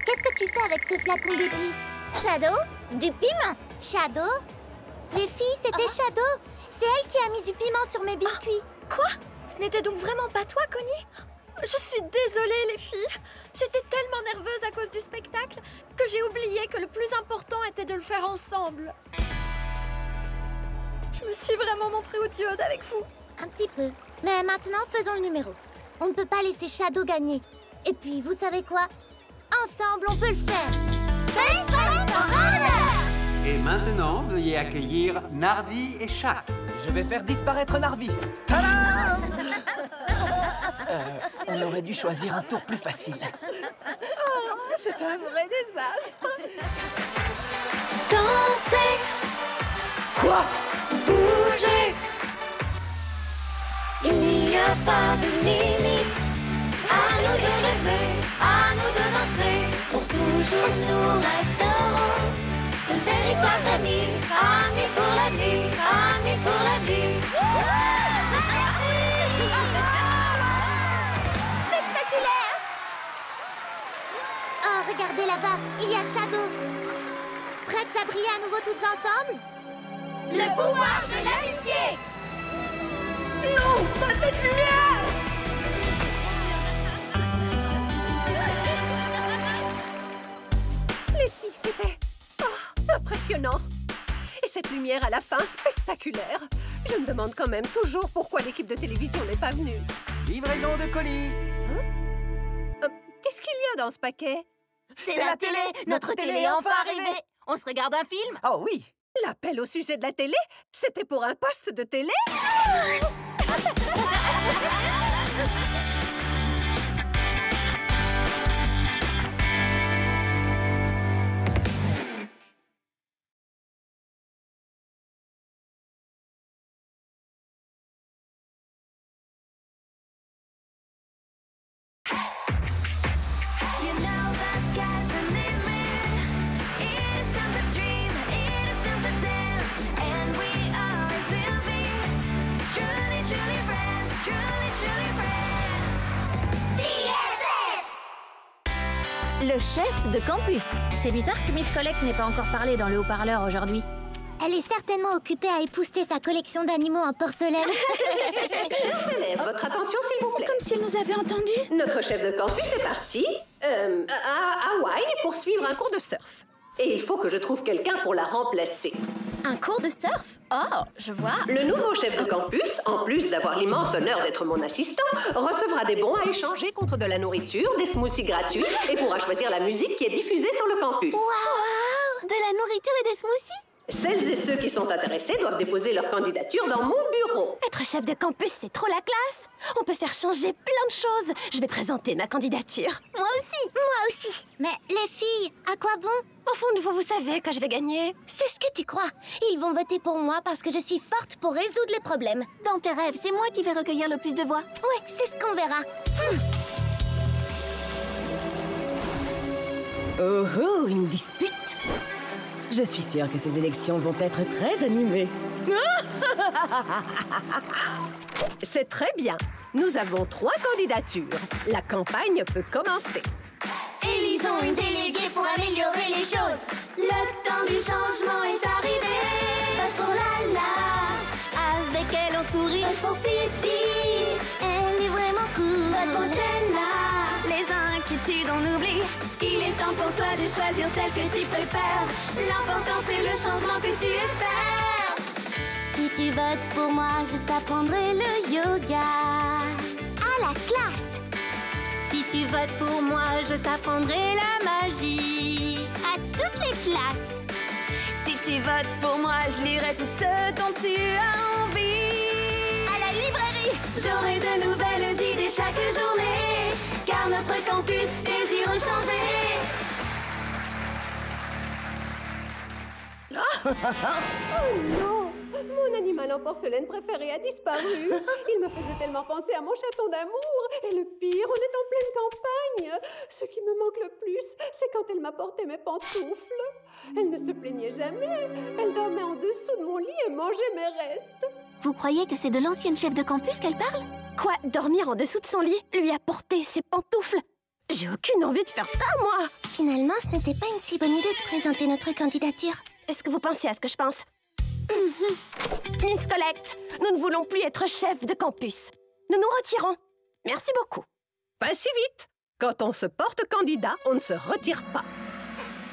Qu'est-ce que tu fais avec ces flacons d'épices? Shadow? Du piment? Shadow? Les filles, c'était Shadow. C'est elle qui a mis du piment sur mes biscuits. Quoi? Ce n'était donc vraiment pas toi, Connie? Je suis désolée, les filles. J'étais tellement nerveuse à cause du spectacle que j'ai oublié que le plus important était de le faire ensemble. Je me suis vraiment montrée odieuse avec vous. Un petit peu. Mais maintenant, faisons le numéro. On ne peut pas laisser Shadow gagner. Et puis, vous savez quoi? Ensemble, on peut le faire. Et maintenant, veuillez accueillir Narvi et Shaq. Je vais faire disparaître Narvi. Tadam! On aurait dû choisir un tour plus facile. Oh, c'est un vrai désastre. Danser, Quoi? bouger. Il n'y a pas de limite. À nous de rêver, à nous de danser. Pour toujours nous resterons de véritables amis. Amis pour la vie, amis pour la vie. Spectaculaire! Oh, regardez là-bas, il y a Shadow. Prêtes à briller à nouveau toutes ensemble? Le pouvoir de l'amitié. Non, pas cette lumière! Les filles, c'était impressionnant. Et cette lumière à la fin, spectaculaire. Je me demande quand même toujours pourquoi l'équipe de télévision n'est pas venue. Livraison de colis. Qu'est-ce qu'il y a dans ce paquet? C'est la télé! Notre télé est enfin arrivée! On se regarde un film? Oh oui. L'appel au sujet de la télé? C'était pour un poste de télé? You know the sky's the limit. It is time to dream, it is time to dance, and we always will be truly, truly friends, truly, truly friends. BFF! Le chef de campus. C'est bizarre que Miss Collect n'ait pas encore parlé dans le haut-parleur aujourd'hui. Elle est certainement occupée à épousseter sa collection d'animaux en porcelaine. Chers élèves, votre attention s'il vous plaît. Comme si elle nous avait entendus. Notre chef de campus est parti à Hawaï pour suivre un cours de surf. Et il faut que je trouve quelqu'un pour la remplacer. Un cours de surf? Oh, je vois. Le nouveau chef de campus, en plus d'avoir l'immense honneur d'être mon assistant, recevra des bons à échanger contre de la nourriture, des smoothies gratuits et pourra choisir la musique qui est diffusée sur le campus. Wow! De la nourriture et des smoothies? Celles et ceux qui sont intéressés doivent déposer leur candidature dans mon bureau. Être chef de campus, c'est trop la classe. On peut faire changer plein de choses. Je vais présenter ma candidature. Moi aussi, moi aussi. Mais les filles, à quoi bon? Au fond de vous, vous savez que je vais gagner. C'est ce que tu crois. Ils vont voter pour moi parce que je suis forte pour résoudre les problèmes. Dans tes rêves, c'est moi qui vais recueillir le plus de voix. Ouais, c'est ce qu'on verra. Oh oh, une dispute. Je suis sûre que ces élections vont être très animées. C'est très bien. Nous avons 3 candidatures. La campagne peut commencer. Élisons une déléguée pour améliorer les choses. Le temps du changement est arrivé. Vote pour Lala. Avec elle on sourit. Vote pour Phoebe. Elle est vraiment cool. Vote pour Jenna. Les inquiétudes on oublie. Il est temps pour toi de choisir celle que tu préfères. L'important c'est le changement que tu espères. Si tu votes pour moi, je t'apprendrai le yoga. À la classe. Si tu votes pour moi, je t'apprendrai la magie. À toutes les classes. Si tu votes pour moi, je lirai tout ce dont tu as envie. À la librairie, j'aurai de nouvelles idées chaque journée. Car notre campus désire changer. Oh non! Mon animal en porcelaine préféré a disparu. Il me faisait tellement penser à mon chaton d'amour. Et le pire, on est en pleine campagne. Ce qui me manque le plus, c'est quand elle m'apportait mes pantoufles. Elle ne se plaignait jamais. Elle dormait en dessous de mon lit et mangeait mes restes. Vous croyez que c'est de l'ancienne chef de campus qu'elle parle? Quoi? Dormir en dessous de son lit? Lui apporter ses pantoufles? J'ai aucune envie de faire ça, moi! Finalement, ce n'était pas une si bonne idée de présenter notre candidature. Est-ce que vous pensez à ce que je pense? Miss Collect, nous ne voulons plus être chef de campus. Nous nous retirons. Merci beaucoup. Pas si vite. Quand on se porte candidat, on ne se retire pas.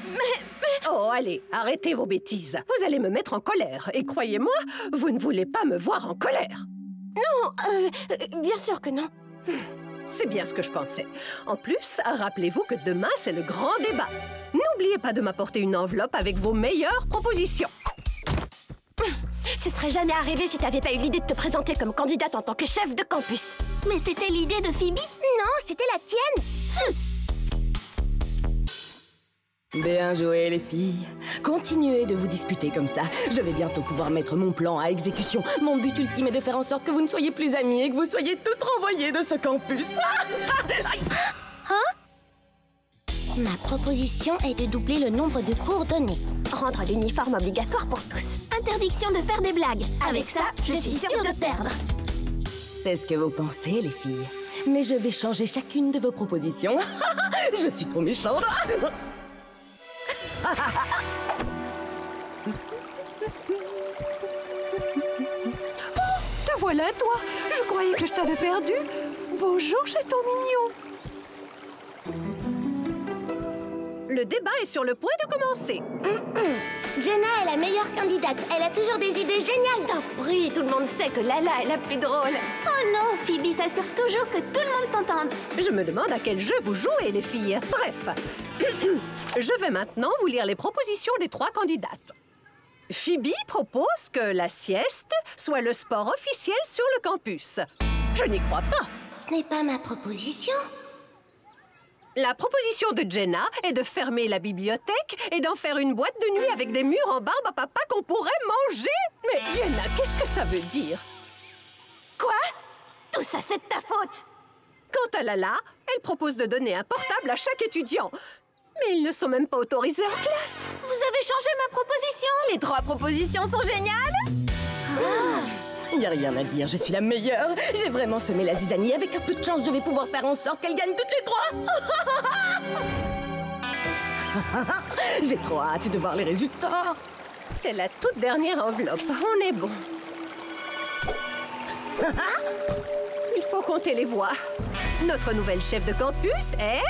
Mais... Oh, allez, arrêtez vos bêtises. Vous allez me mettre en colère. Et croyez-moi, vous ne voulez pas me voir en colère. Non, bien sûr que non. C'est bien ce que je pensais. En plus, rappelez-vous que demain, c'est le grand débat. N'oubliez pas de m'apporter une enveloppe avec vos meilleures propositions. Ce serait jamais arrivé si t'avais pas eu l'idée de te présenter comme candidate en tant que chef de campus. Mais c'était l'idée de Phoebe? Non, c'était la tienne. Bien joué, les filles. Continuez de vous disputer comme ça. Je vais bientôt pouvoir mettre mon plan à exécution. Mon but ultime est de faire en sorte que vous ne soyez plus amies et que vous soyez toutes renvoyées de ce campus. Ma proposition est de doubler le nombre de cours donnés. Rendre l'uniforme obligatoire pour tous. Interdiction de faire des blagues. Avec ça, je suis sûre de perdre. C'est ce que vous pensez, les filles. Mais je vais changer chacune de vos propositions. Je suis trop méchante. Te voilà, toi. Je croyais que je t'avais perdu. Bonjour, chaton mignon. Le débat est sur le point de commencer. Jenna est la meilleure candidate. Elle a toujours des idées géniales. Je t'en prie, tout le monde sait que Lala est la plus drôle. Oh non, Phoebe s'assure toujours que tout le monde s'entende. Je me demande à quel jeu vous jouez, les filles. Bref, je vais maintenant vous lire les propositions des 3 candidates. Phoebe propose que la sieste soit le sport officiel sur le campus. Je n'y crois pas. Ce n'est pas ma proposition. La proposition de Jenna est de fermer la bibliothèque et d'en faire une boîte de nuit avec des murs en barbe à papa qu'on pourrait manger. Mais Jenna, qu'est-ce que ça veut dire? Quoi? Tout ça, c'est de ta faute. Quant à Lala, elle propose de donner un portable à chaque étudiant. Mais ils ne sont même pas autorisés en classe. Vous avez changé ma proposition? Les 3 propositions sont géniales. Il n'y a rien à dire, je suis la meilleure. J'ai vraiment semé la zizanie. Avec un peu de chance, je vais pouvoir faire en sorte qu'elle gagne toutes les 3. J'ai trop hâte de voir les résultats. C'est la toute dernière enveloppe. On est bon. Il faut compter les voix. Notre nouvelle chef de campus est...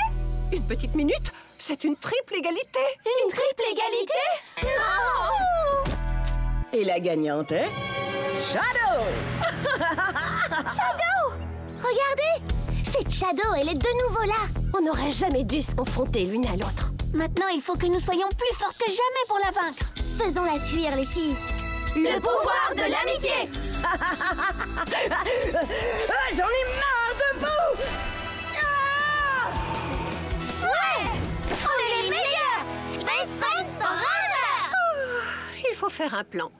Une petite minute. C'est une triple égalité. Une triple égalité? Non! Et la gagnante est... Shadow! Shadow! Regardez! C'est Shadow, elle est de nouveau là! On n'aurait jamais dû se confronter l'une à l'autre. Maintenant, il faut que nous soyons plus fortes que jamais pour la vaincre. Faisons-la fuir, les filles. Le pouvoir de l'amitié! J'en ai marre de vous! Ouais! On est les meilleurs! Best friend forever! Il faut faire un plan.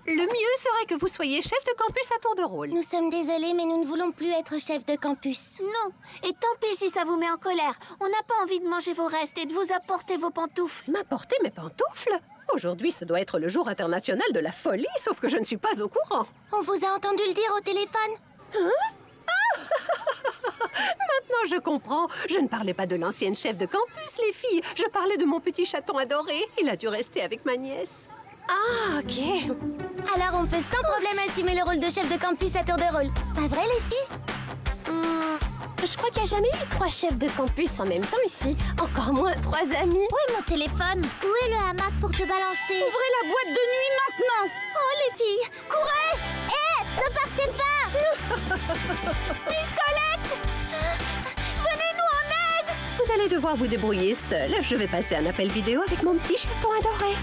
Le mieux serait que vous soyez chef de campus à tour de rôle. Nous sommes désolés, mais nous ne voulons plus être chef de campus. Non, et tant pis si ça vous met en colère. On n'a pas envie de manger vos restes et de vous apporter vos pantoufles. M'apporter mes pantoufles? Aujourd'hui, ça doit être le jour international de la folie, sauf que je ne suis pas au courant. On vous a entendu le dire au téléphone? Hein? Maintenant, je comprends. Je ne parlais pas de l'ancienne chef de campus, les filles. Je parlais de mon petit chaton adoré. Il a dû rester avec ma nièce. Ah, ok. Alors on peut sans problème assumer le rôle de chef de campus à tour de rôle. Pas vrai, les filles? Je crois qu'il n'y a jamais eu 3 chefs de campus en même temps ici. Encore moins 3 amis. Où est mon téléphone? Où est le hamac pour se balancer? Ouvrez la boîte de nuit maintenant! Oh, les filles, courez! Hé, ne partez pas! Miss Colette! Venez-nous en aide! Vous allez devoir vous débrouiller seul. Je vais passer un appel vidéo avec mon petit chaton adoré.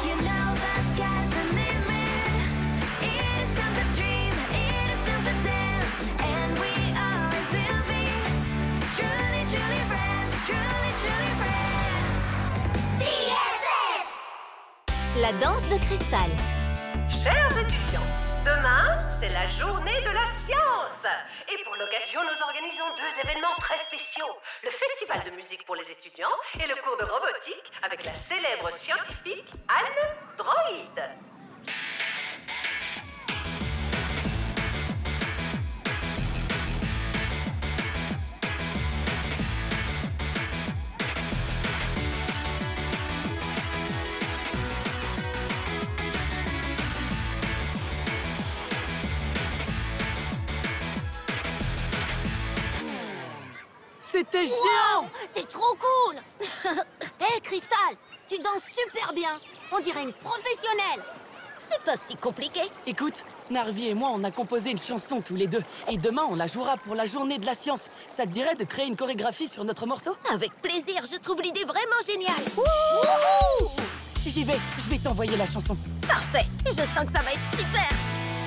You know the sky's the limit. It is time to dream, it is time to dance, and we always will be truly, truly friends, truly, truly friends. BFF! La danse de cristal. Chers étudiants, demain, c'est la journée de la science. Et pour l'occasion, nous organisons 2 événements très spéciaux. Le festival de musique pour les étudiants et le cours de robotique avec la célèbre scientifique Anne Droid. C'était géant! T'es trop cool. Hé, Cristal, tu danses super bien. On dirait une professionnelle. C'est pas si compliqué. Écoute, Narvi et moi, on a composé une chanson tous les deux. Et demain, on la jouera pour la journée de la science. Ça te dirait de créer une chorégraphie sur notre morceau? Avec plaisir, je trouve l'idée vraiment géniale. J'y vais, je vais t'envoyer la chanson. Parfait, je sens que ça va être super.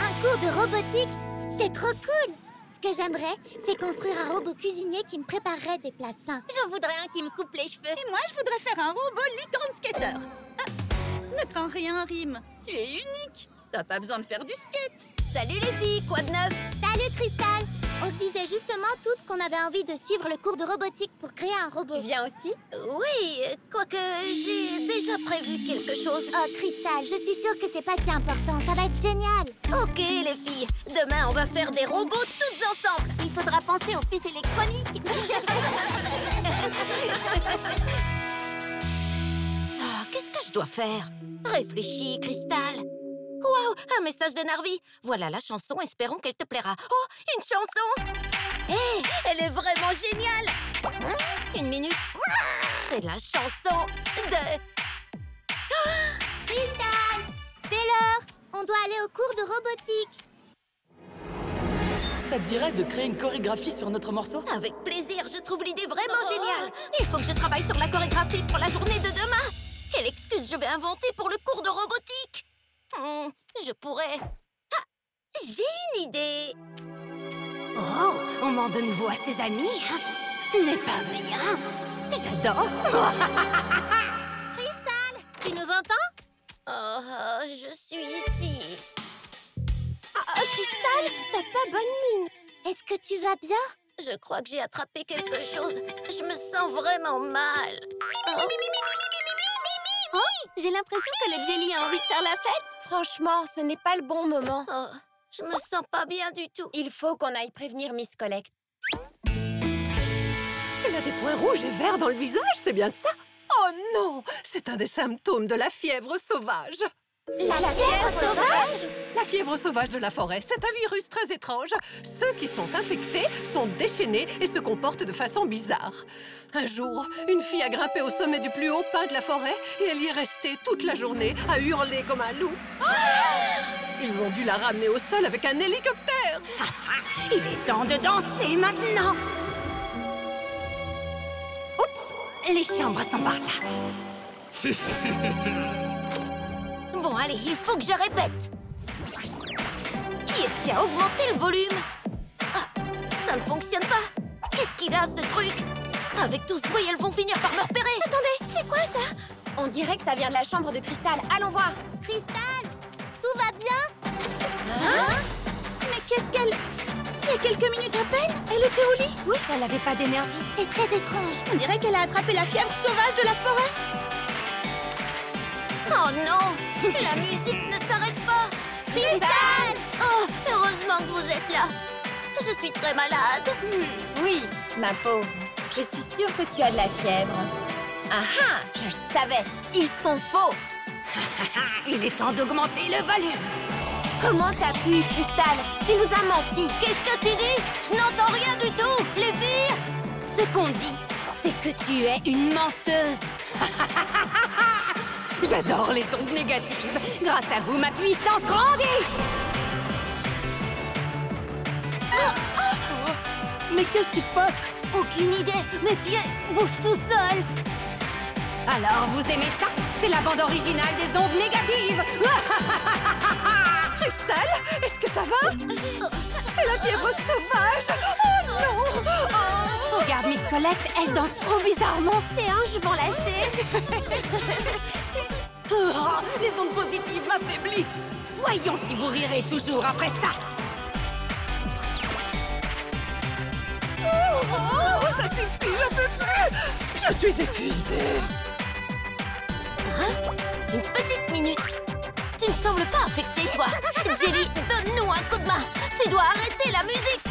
Un cours de robotique, c'est trop cool. Ce que j'aimerais, c'est construire un robot cuisinier qui me préparerait des plats sains. J'en voudrais un qui me coupe les cheveux. Et moi, je voudrais faire un robot licorne skater. Ne crains rien, Rim. Tu es unique. T'as pas besoin de faire du skate. Salut les filles, quoi de neuf? Salut, Cristal. On se disait justement toutes qu'on avait envie de suivre le cours de robotique pour créer un robot. Tu viens aussi? Oui, quoique j'ai déjà prévu quelque chose. Oh, Cristal, je suis sûre que c'est pas si important. Ça va être génial. Ok, les filles. Demain, on va faire des robots toutes ensemble. Il faudra penser aux puces électroniques. Ah, qu'est-ce que je dois faire? Réfléchis, Cristal. Waouh, un message de Narvi. Voilà la chanson, espérons qu'elle te plaira. Oh, une chanson! Hé, elle est vraiment géniale! Une minute. C'est la chanson de... Cristal, c'est l'heure. On doit aller au cours de robotique. Ça te dirait de créer une chorégraphie sur notre morceau? Avec plaisir, je trouve l'idée vraiment géniale. Il faut que je travaille sur la chorégraphie pour la journée de demain. Quelle excuse je vais inventer pour le cours de robotique? Je pourrais... Ah, j'ai une idée. Oh, on ment de nouveau à ses amis, hein? Ce n'est pas bien. J'adore. Cristal, tu nous entends? Oh, je suis ici. Cristal, t'as pas bonne mine. Est-ce que tu vas bien? Je crois que j'ai attrapé quelque chose. Je me sens vraiment mal. Oh, j'ai l'impression que le jelly a envie de faire la fête. Franchement, ce n'est pas le bon moment. Oh, je me sens pas bien du tout. Il faut qu'on aille prévenir Miss Colette. Elle a des points rouges et verts dans le visage, c'est bien ça? Oh non! C'est un des symptômes de la fièvre sauvage. La fièvre sauvage? La fièvre sauvage de la forêt, c'est un virus très étrange. Ceux qui sont infectés sont déchaînés et se comportent de façon bizarre. Un jour, une fille a grimpé au sommet du plus haut pin de la forêt et elle y est restée toute la journée à hurler comme un loup. Ils ont dû la ramener au sol avec un hélicoptère. Il est temps de danser maintenant. Oups, les chambres sont par là. Bon, allez, il faut que je répète. Qui est-ce qui a augmenté le volume? Ah, ça ne fonctionne pas. Qu'est-ce qu'il a, ce truc? Avec tout ce bruit, elles vont finir par me repérer. Attendez, c'est quoi ça? On dirait que ça vient de la chambre de Cristal. Allons voir. Cristal, tout va bien? Hein? Mais qu'est-ce qu'elle... Il y a quelques minutes à peine, elle était au lit. Oui, elle n'avait pas d'énergie. C'est très étrange. On dirait qu'elle a attrapé la fièvre sauvage de la forêt. Oh non, la musique ne s'arrête pas. Cristal! Oh, heureusement que vous êtes là. Je suis très malade. Oui, ma pauvre. Je suis sûre que tu as de la fièvre. Ah ah, je le savais. Ils sont faux. Il est temps d'augmenter le volume. Comment t'as pu, Cristal? Tu nous as menti. Qu'est-ce que tu dis? Je n'entends rien du tout. Les filles, Ce qu'on dit, c'est que tu es une menteuse. j'adore les ondes négatives. Grâce à vous, ma puissance grandit. Mais qu'est-ce qui se passe? Aucune idée. Mes pieds bougent tout seuls. Alors, vous aimez ça? C'est la bande originale des ondes négatives. Cristal, est-ce que ça va? C'est la fièvre sauvage. Oh non! Oh. Regarde Miss Colette, elle danse trop bizarrement. Ses hanches vont lâcher. Oh, les ondes positives m'affaiblissent. Voyons si vous rirez toujours après ça. Oh, ça suffit, je peux plus. Je suis épuisée. Hein? Une petite minute. Tu ne sembles pas affectée, toi. Jelly, donne-nous un coup de main. Tu dois arrêter la musique.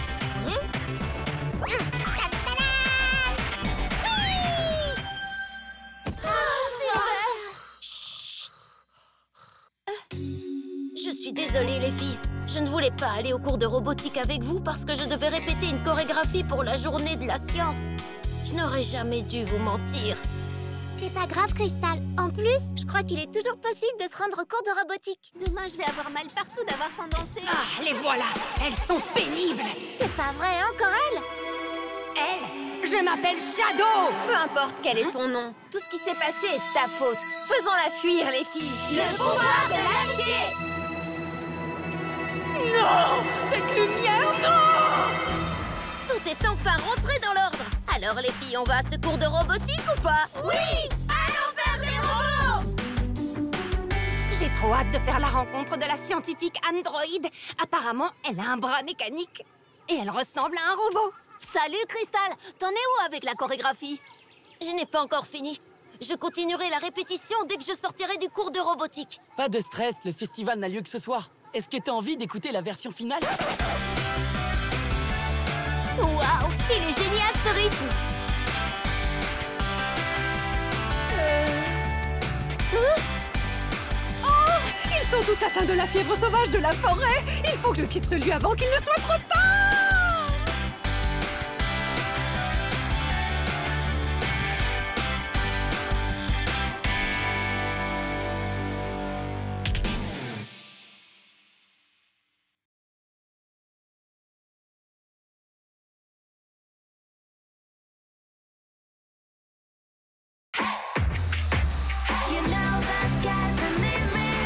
Je suis désolée, les filles. Je ne voulais pas aller au cours de robotique avec vous parce que je devais répéter une chorégraphie pour la journée de la science. Je n'aurais jamais dû vous mentir. C'est pas grave, Cristal. En plus, je crois qu'il est toujours possible de se rendre au cours de robotique. Demain, je vais avoir mal partout d'avoir tant dansé. Ah, les voilà. Elles sont pénibles. C'est pas vrai, encore elle? Elle, je m'appelle Shadow. Peu importe quel est ton nom, tout ce qui s'est passé est de ta faute. Faisons-la fuir, les filles. Le pouvoir de l'amitié! Non! Cette lumière, non! Tout est enfin rentré dans l'ordre. Alors les filles, on va à ce cours de robotique ou pas? Oui! Allons faire des robots! J'ai trop hâte de faire la rencontre de la scientifique Android. Apparemment, elle a un bras mécanique. Et elle ressemble à un robot. Salut, Cristal! T'en es où avec la chorégraphie? Je n'ai pas encore fini. Je continuerai la répétition dès que je sortirai du cours de robotique. Pas de stress, le festival n'a lieu que ce soir. Est-ce que t'as envie d'écouter la version finale? Waouh! Il est génial ce rythme! Oh! Ils sont tous atteints de la fièvre sauvage de la forêt. Il faut que je quitte ce lieu avant qu'il ne soit trop tard. You know the sky's the limit.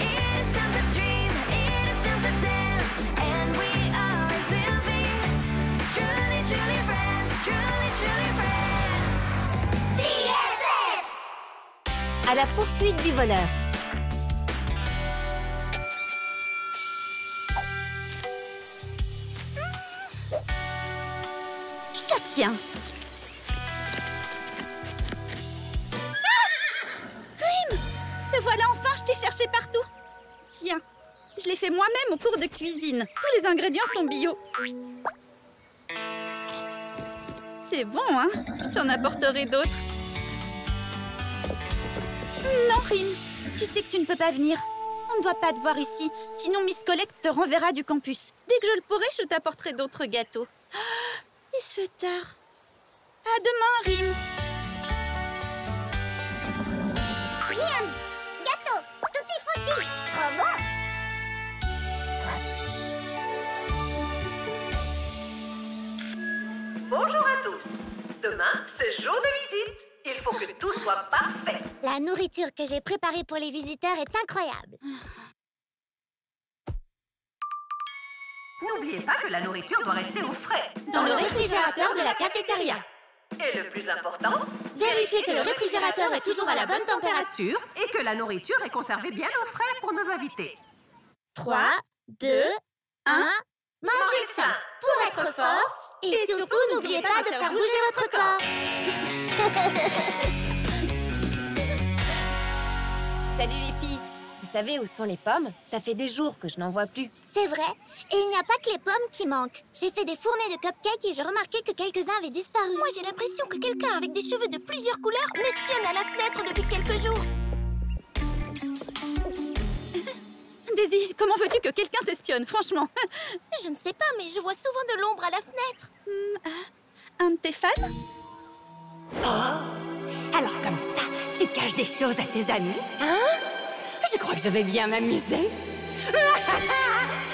It is time to dream, it is time to dance, and we always will be truly, truly friends, truly, truly friends. BFF! À la poursuite du voleur. Je te tiens. Te voilà enfin, je t'ai cherché partout. Tiens, je l'ai fait moi-même au cours de cuisine. Tous les ingrédients sont bio. C'est bon, hein? Je t'en apporterai d'autres. Non, Rim, tu sais que tu ne peux pas venir. On ne doit pas te voir ici, sinon Miss Collect te renverra du campus. Dès que je le pourrai, je t'apporterai d'autres gâteaux. Il se fait tard. À demain, Rim. Miam! Gâteau! Tutti frutti! Trop bon! Bonjour à tous. Demain, c'est jour de visite. Il faut que tout soit parfait. La nourriture que j'ai préparée pour les visiteurs est incroyable. N'oubliez pas que la nourriture doit rester au frais. Dans le réfrigérateur de la cafétéria. Et le plus important, Vérifiez que le réfrigérateur est toujours à la bonne température. et que la nourriture est conservée bien au frais pour nos invités. 3, 2, 1... Mangez sain pour être fort. Et surtout, n'oubliez pas de faire bouger votre corps. Salut les filles. Vous savez où sont les pommes? Ça fait des jours que je n'en vois plus. C'est vrai. Et il n'y a pas que les pommes qui manquent. J'ai fait des fournées de cupcakes et j'ai remarqué que quelques-uns avaient disparu. Moi, j'ai l'impression que quelqu'un avec des cheveux de plusieurs couleurs m'espionne à la fenêtre depuis quelques jours. Daisy, comment veux-tu que quelqu'un t'espionne, franchement? Je ne sais pas, mais je vois souvent de l'ombre à la fenêtre. Un de tes fans? Oh! Alors comme ça, tu caches des choses à tes amis, hein? Je crois que je vais bien m'amuser.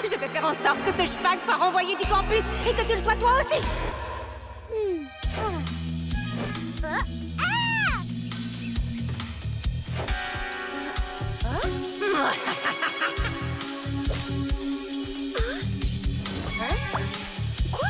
Je vais faire en sorte que ce cheval soit renvoyé du campus et que tu le sois toi aussi. Quoi?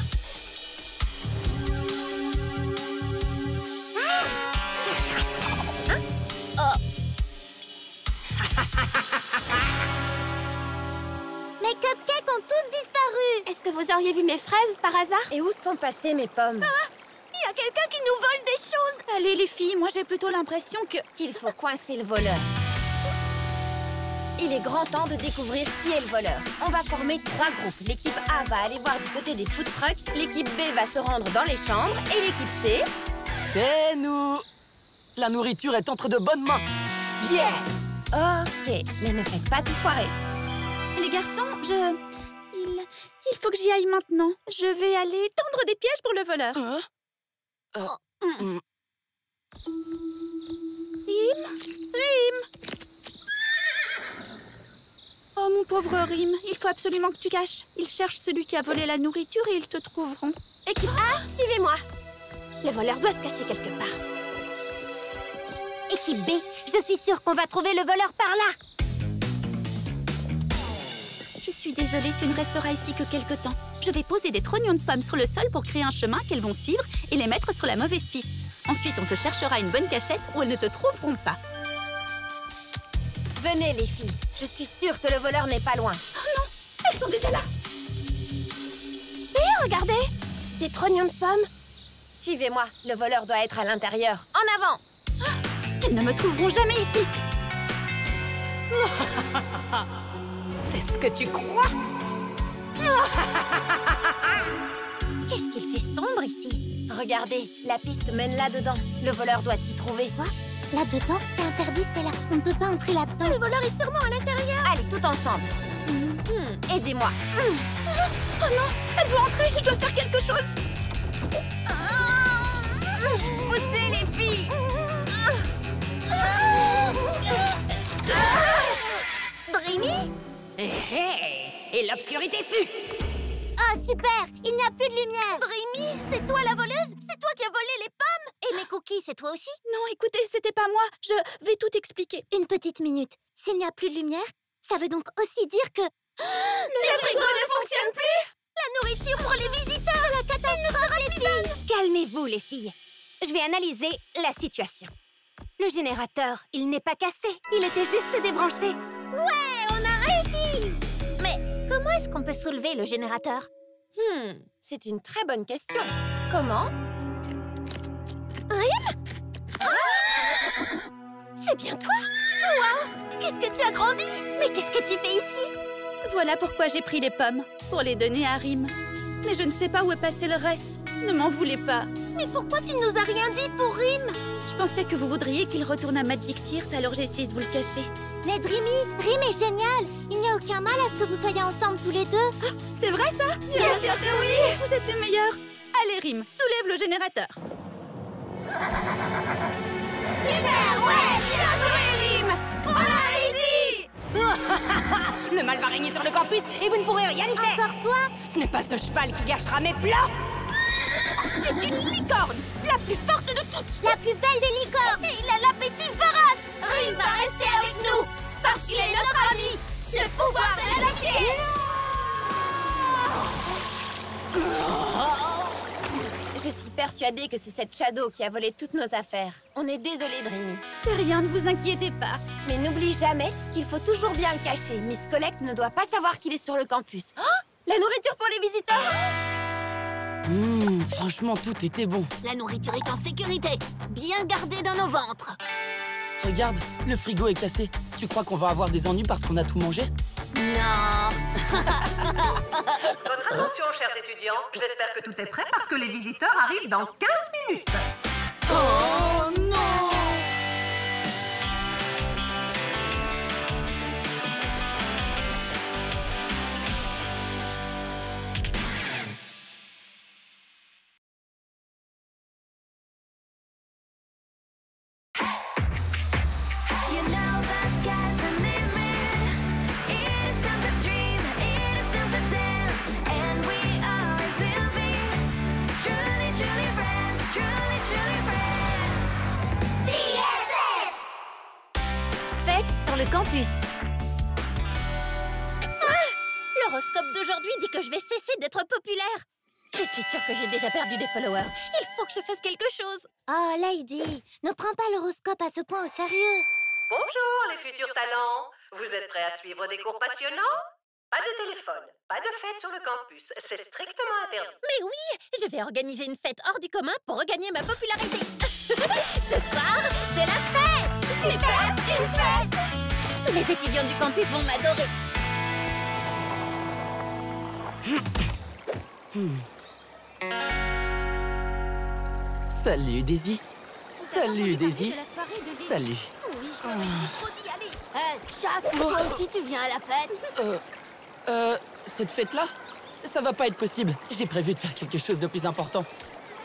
Mes cupcakes ont tous disparu. Est-ce que vous auriez vu mes fraises par hasard? Et où sont passées mes pommes? Il y a quelqu'un qui nous vole des choses. Allez, les filles, moi j'ai plutôt l'impression qu'il faut coincer le voleur. Il est grand temps de découvrir qui est le voleur. On va former 3 groupes. L'équipe A va aller voir du côté des food trucks, l'équipe B va se rendre dans les chambres, et l'équipe C... C'est nous! La nourriture est entre de bonnes mains. Yeah! Ok, mais ne faites pas tout foirer. Les garçons, il faut que j'y aille maintenant. Je vais aller tendre des pièges pour le voleur. Rim! Oh, mon pauvre Rim, il faut absolument que tu caches. Ils cherchent celui qui a volé la nourriture et ils te trouveront. Équipe A, suivez-moi. Le voleur doit se cacher quelque part. Équipe B, je suis sûre qu'on va trouver le voleur par là. Je suis désolée, tu ne resteras ici que quelque temps. Je vais poser des trognons de pommes sur le sol pour créer un chemin qu'elles vont suivre et les mettre sur la mauvaise piste. Ensuite, on te cherchera une bonne cachette où elles ne te trouveront pas. Venez les filles, je suis sûre que le voleur n'est pas loin. Oh non, elles sont déjà là. Et regardez, des trognons de pommes. Suivez-moi, le voleur doit être à l'intérieur. En avant! Elles ne me trouveront jamais ici. C'est ce que tu crois? Qu'est-ce qu'il fait sombre ici? Regardez, la piste mène là-dedans. Le voleur doit s'y trouver. Quoi? Là-dedans? C'est interdit, Stella. On ne peut pas entrer là-dedans. Le voleur est sûrement à l'intérieur. Allez, tout ensemble. Aidez-moi. Oh non, elle veut entrer. Je dois faire quelque chose. Poussez les filles. Dreamy? Et l'obscurité fut. Oh, super! Il n'y a plus de lumière. Dreamy, c'est toi la voleuse? C'est toi qui as volé les pommes? Et mes cookies, c'est toi aussi? Non, écoutez, c'était pas moi. Je vais tout expliquer. Une petite minute. S'il n'y a plus de lumière, ça veut donc aussi dire que... Le frigo ne fonctionne plus! La nourriture pour les visiteurs! La catastrophe, les filles! Calmez-vous, les filles. Je vais analyser la situation. Le générateur, il n'est pas cassé. Il était juste débranché. Ouais, on a réussi! Mais comment est-ce qu'on peut soulever le générateur? C'est une très bonne question. Comment? Rim? C'est bien toi? Waouh! Qu'est-ce que tu as grandi? Mais qu'est-ce que tu fais ici? Voilà pourquoi j'ai pris les pommes, pour les donner à Rim. Mais je ne sais pas où est passé le reste. Ne m'en voulez pas. Mais pourquoi tu nous as rien dit pour Rim? Je pensais que vous voudriez qu'il retourne à Magic Tears, alors j'ai essayé de vous le cacher. Mais Dreamy, Rim est génial. Il n'y a aucun mal à ce que vous soyez ensemble tous les deux. Ah, c'est vrai ça? Bien sûr que oui. Vous êtes les meilleurs. Allez Rim, soulève le générateur. Super, ouais. Bien joué, Rim. On a réussi. Le mal va régner sur le campus et vous ne pourrez rien y faire. Encore toi? Ce n'est pas ce cheval qui gâchera mes plans. C'est une licorne, la plus forte de toutes. La plus belle des licornes. Et il a l'appétit féroce. Rim va rester avec nous parce qu'il est notre ami. Le pouvoir de l'amitié. Je suis persuadée que c'est cette Shadow qui a volé toutes nos affaires. On est désolé, Dreamy. C'est rien, ne vous inquiétez pas. Mais n'oublie jamais qu'il faut toujours bien le cacher. Miss Collect ne doit pas savoir qu'il est sur le campus. Oh, la nourriture pour les visiteurs! Franchement, tout était bon. La nourriture est en sécurité, bien gardée dans nos ventres. Regarde, le frigo est cassé. Tu crois qu'on va avoir des ennuis parce qu'on a tout mangé? Non. Votre attention, chers étudiants. J'espère que tout est prêt parce que les visiteurs arrivent dans 15 minutes. Oh non. You know the sky's the limit. It is time to dream, it is time to dance, and we always will be truly, truly friends, truly, truly friends. BFF! Fête sur le campus. L'horoscope d'aujourd'hui dit que je vais cesser d'être populaire. Je suis sûre que j'ai déjà perdu des followers. Il faut que je fasse quelque chose. Oh, Lady, ne prends pas l'horoscope à ce point au sérieux. Bonjour les futurs talents. Vous êtes prêts à suivre des cours passionnants? Pas de téléphone, pas de fête sur le campus. C'est strictement interdit. Mais oui, je vais organiser une fête hors du commun pour regagner ma popularité. Ce soir, c'est la fête. Super, une fête. Tous les étudiants du campus vont m'adorer. Salut, Daisy. Salut, Daisy. Salut. Oui, je m'aurais trop d'y aller. Hé, Shaq, toi aussi tu viens à la fête? Cette fête-là, ça va pas être possible. J'ai prévu de faire quelque chose de plus important.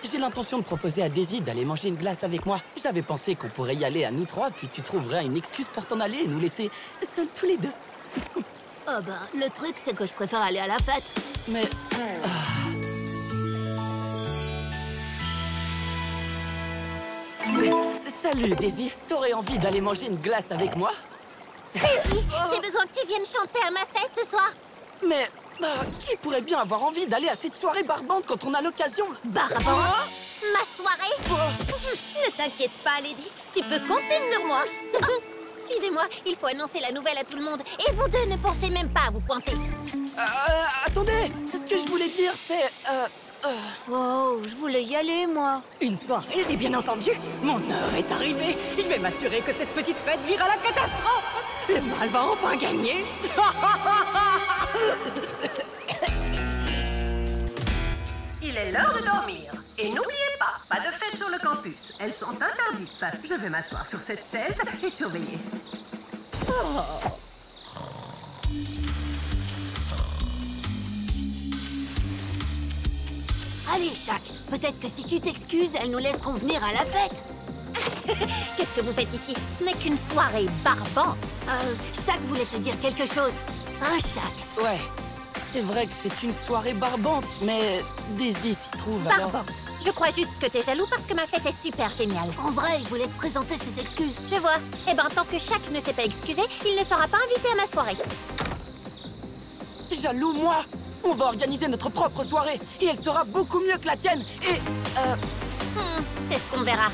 J'ai l'intention de proposer à Daisy d'aller manger une glace avec moi. J'avais pensé qu'on pourrait y aller à nous trois, puis tu trouverais une excuse pour t'en aller et nous laisser seuls tous les deux. Oh ben, le truc c'est que je préfère aller à la fête. Mais... Salut, Daisy. T'aurais envie d'aller manger une glace avec moi? Daisy, j'ai besoin que tu viennes chanter à ma fête ce soir. Mais qui pourrait bien avoir envie d'aller à cette soirée barbante quand on a l'occasion? Barbante? Ma soirée? Ne t'inquiète pas, Lady. Tu peux compter sur moi. Suivez-moi, il faut annoncer la nouvelle à tout le monde. Et vous deux ne pensez même pas à vous pointer. Attendez, ce que je voulais dire, c'est... Oh, je voulais y aller, moi. Une soirée, j'ai bien entendu. Mon heure est arrivée. Je vais m'assurer que cette petite fête vire à la catastrophe. Le mal va enfin gagner. Il est l'heure de dormir. Et n'oubliez pas de fête sur le campus. Elles sont interdites. Je vais m'asseoir sur cette chaise et surveiller. Allez, Shaq, peut-être que si tu t'excuses, elles nous laisseront venir à la fête. Qu'est-ce que vous faites ici? Ce n'est qu'une soirée barbante. Shaq voulait te dire quelque chose. Hein, Shaq? Ouais, c'est vrai que c'est une soirée barbante, mais Daisy s'y trouve alors... Barbante. Je crois juste que t'es jaloux parce que ma fête est super géniale. En vrai, il voulait te présenter ses excuses. Je vois. Eh ben, tant que Shaq ne s'est pas excusé, il ne sera pas invité à ma soirée. Jaloux, moi? On va organiser notre propre soirée, et elle sera beaucoup mieux que la tienne, et... c'est ce qu'on verra.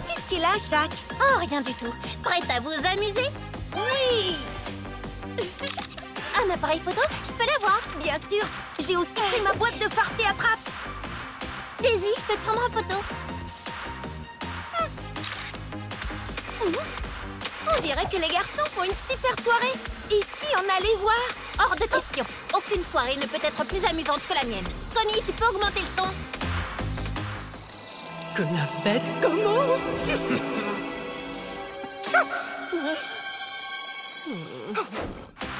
Qu'est-ce qu'il a, Shaq? Oh, rien du tout. Prête à vous amuser? Oui! Un appareil photo? Je peux l'avoir? Bien sûr! J'ai aussi pris ma boîte de farce et attrape! Daisy, je peux te prendre en photo? On dirait que les garçons font une super soirée. Et si on allait voir? Hors de question. Au Aucune soirée ne peut être plus amusante que la mienne. Connie, tu peux augmenter le son? Que la fête commence.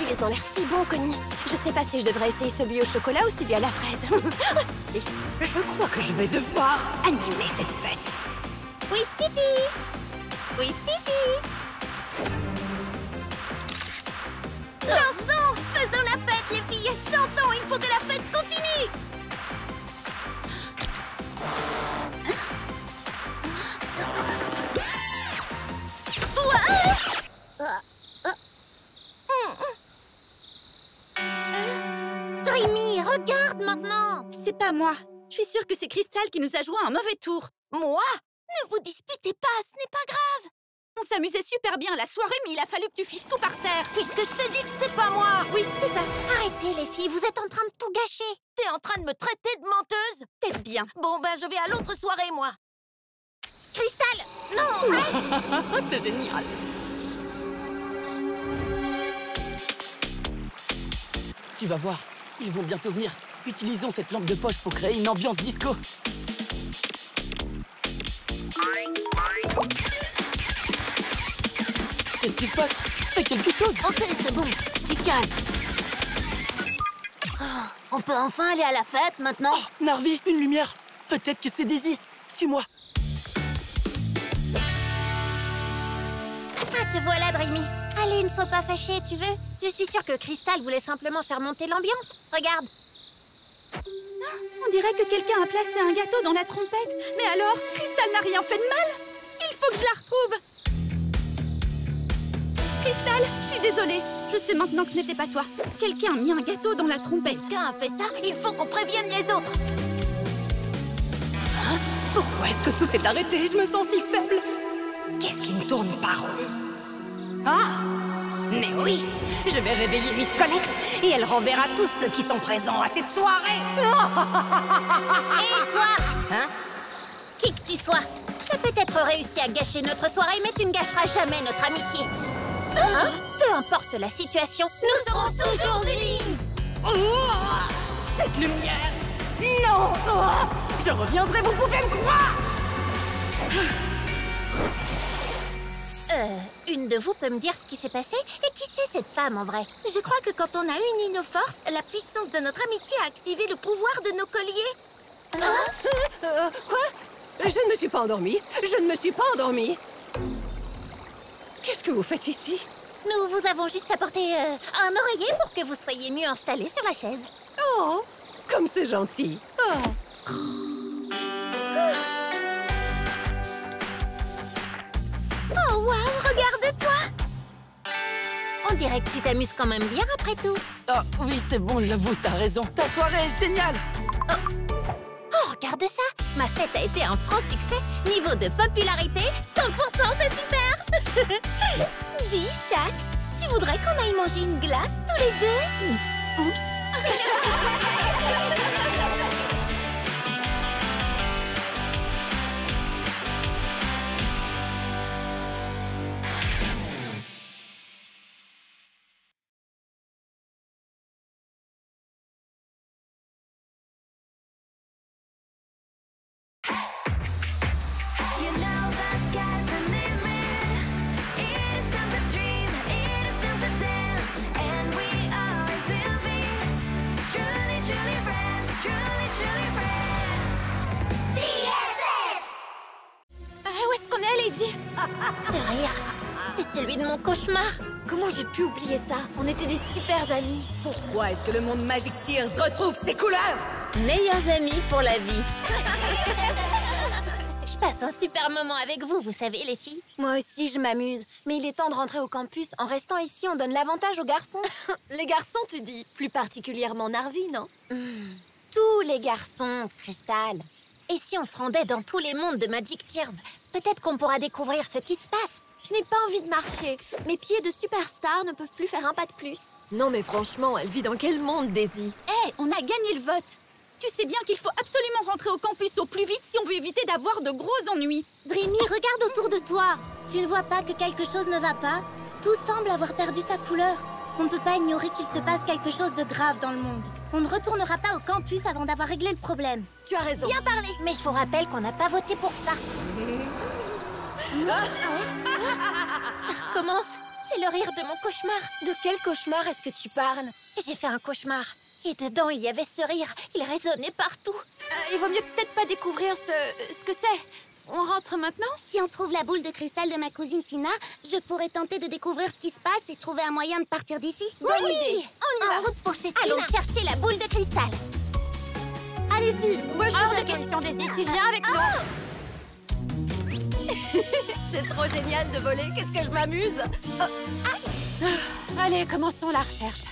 Ils ont l'air si bons, Connie. Je sais pas si je devrais essayer celui au chocolat ou celui à la fraise. Oh, si. Je crois que je vais devoir animer cette fête. Ouistiti! Ouistiti! Dansons! Faisons la fête, les filles! Chantons! Il faut que la fête continue! Dreamy, regarde maintenant! C'est pas moi. Je suis sûre que c'est Crystal qui nous a joué un mauvais tour. Moi? Ne vous disputez pas, ce n'est pas grave! On s'amusait super bien à la soirée, mais il a fallu que tu fiches tout par terre. Puisque je te dis que c'est pas moi! Oui, c'est ça. Arrêtez, les filles, vous êtes en train de tout gâcher! T'es en train de me traiter de menteuse? T'es bien. Bon, ben, je vais à l'autre soirée, moi! Crystal! Non! Reste! C'est génial. Tu vas voir, ils vont bientôt venir. Utilisons cette lampe de poche pour créer une ambiance disco. Qu'est-ce qui se passe? Fais quelque chose! Ok, c'est bon, tu calmes. Oh, on peut enfin aller à la fête, maintenant? Oh, Narvi, une lumière! Peut-être que c'est Daisy. Suis-moi. Ah, te voilà, Dreamy. Allez, ne sois pas fâchée, tu veux? Je suis sûre que Crystal voulait simplement faire monter l'ambiance. Regarde. On dirait que quelqu'un a placé un gâteau dans la trompette. Mais alors, Crystal n'a rien fait de mal? Il faut que je la retrouve. Crystal, je suis désolée. Je sais maintenant que ce n'était pas toi. Quelqu'un a mis un gâteau dans la trompette. Quelqu'un a fait ça? Il faut qu'on prévienne les autres. Hein? Pourquoi est-ce que tout s'est arrêté? Je me sens si faible. Qu'est-ce qui ne tourne pas rond? Ah! Mais oui! Je vais réveiller Miss Collect et elle renverra tous ceux qui sont présents à cette soirée! Et toi? Hein? Qui que tu sois, t'as peut-être réussi à gâcher notre soirée, mais tu ne gâcheras jamais notre amitié. Hein? Peu importe la situation, nous serons toujours unis! Cette lumière! Non! Je reviendrai, vous pouvez me croire! Une de vous peut me dire ce qui s'est passé? Et qui c'est cette femme en vrai? Je crois que quand on a uni nos forces, la puissance de notre amitié a activé le pouvoir de nos colliers. Quoi? Je ne me suis pas endormie. Je ne me suis pas endormie. Qu'est-ce que vous faites ici? Nous vous avons juste apporté un oreiller pour que vous soyez mieux installés sur la chaise. Oh, comme c'est gentil. Oh. Oh, waouh, regarde-toi! On dirait que tu t'amuses quand même bien après tout. Oh, oui, c'est bon, j'avoue, t'as raison. Ta soirée est géniale! Oh, regarde ça! Ma fête a été un franc succès. Niveau de popularité, 100%, c'est super! Dis, Shaq, tu voudrais qu'on aille manger une glace tous les deux? Oups! You know the sky's the limit. It is time to dream, it is time to dance, and we always will be truly, truly friends, truly, truly friends. BFF! Où est-ce qu'on est allé, Lady? Ce rire, c'est celui de mon cauchemar. Comment j'ai pu oublier ça? On était des super amis. Pourquoi est-ce que le monde Magic Tears retrouve ses couleurs? Meilleurs amis pour la vie. Je passe un super moment avec vous, vous savez, les filles. Moi aussi, je m'amuse. Mais il est temps de rentrer au campus. En restant ici, on donne l'avantage aux garçons. Les garçons, tu dis? Plus particulièrement Narvi, non? Tous les garçons, Crystal. Et si on se rendait dans tous les mondes de Magic Tears? Peut-être qu'on pourra découvrir ce qui se passe. Je n'ai pas envie de marcher. Mes pieds de superstar ne peuvent plus faire un pas de plus. Non mais franchement, elle vit dans quel monde, Daisy? Hé, on a gagné le vote. Tu sais bien qu'il faut absolument rentrer au campus au plus vite si on veut éviter d'avoir de gros ennuis. Dreamy, regarde autour de toi. Tu ne vois pas que quelque chose ne va pas? Tout semble avoir perdu sa couleur. On ne peut pas ignorer qu'il se passe quelque chose de grave dans le monde. On ne retournera pas au campus avant d'avoir réglé le problème. Tu as raison. Bien parlé. Mais je vous rappelle qu'on n'a pas voté pour ça. Ça recommence. C'est le rire de mon cauchemar. De quel cauchemar est-ce que tu parles? J'ai fait un cauchemar. Et dedans, il y avait ce rire. Il résonnait partout. Il vaut mieux peut-être pas découvrir ce que c'est. On rentre maintenant? Si on trouve la boule de cristal de ma cousine Tina, je pourrais tenter de découvrir ce qui se passe et trouver un moyen de partir d'ici. Bonne idée. On y va. En route pour chez Tina. Allons chercher la boule de cristal. Allez-y, moi je Hors vous de question, Daisy, tu viens avec nous. C'est trop génial de voler, qu'est-ce que je m'amuse. Allez, commençons la recherche.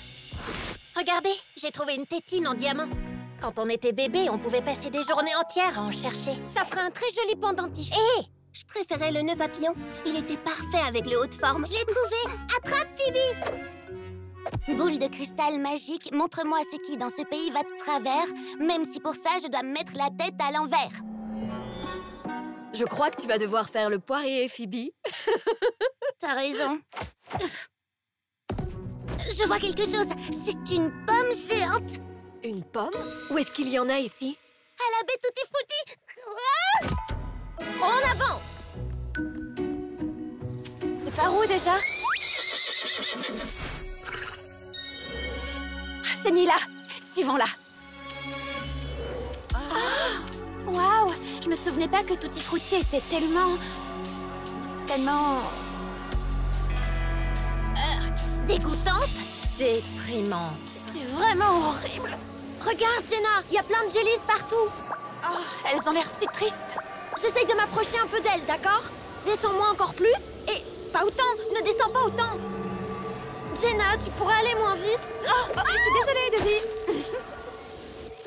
Regardez, j'ai trouvé une tétine en diamant. Quand on était bébé, on pouvait passer des journées entières à en chercher. Ça ferait un très joli pendentif. Je préférais le nœud papillon. Il était parfait avec le haut de forme. Je l'ai trouvé. Attrape, Phoebe. Boule de cristal magique, montre-moi ce qui, dans ce pays, va de travers, même si pour ça, je dois me mettre la tête à l'envers. Je crois que tu vas devoir faire le poirier, Phoebe. T'as raison. Je vois quelque chose. C'est une pomme géante. Une pomme? Où est-ce qu'il y en a ici? À la baie Tutti Frutti. En avant! C'est par où déjà? C'est Nila. Suivons-la. Waouh! Je me souvenais pas que Tutti Frutti était tellement... Dégoûtante? Déprimante. C'est vraiment horrible. Regarde, Jenna, il y a plein de jellies partout. Oh, elles ont l'air si tristes. J'essaye de m'approcher un peu d'elles, d'accord? Descends-moi encore plus et... Pas autant, ne descends pas autant. Jenna, tu pourrais aller moins vite? Je suis désolée, Daisy.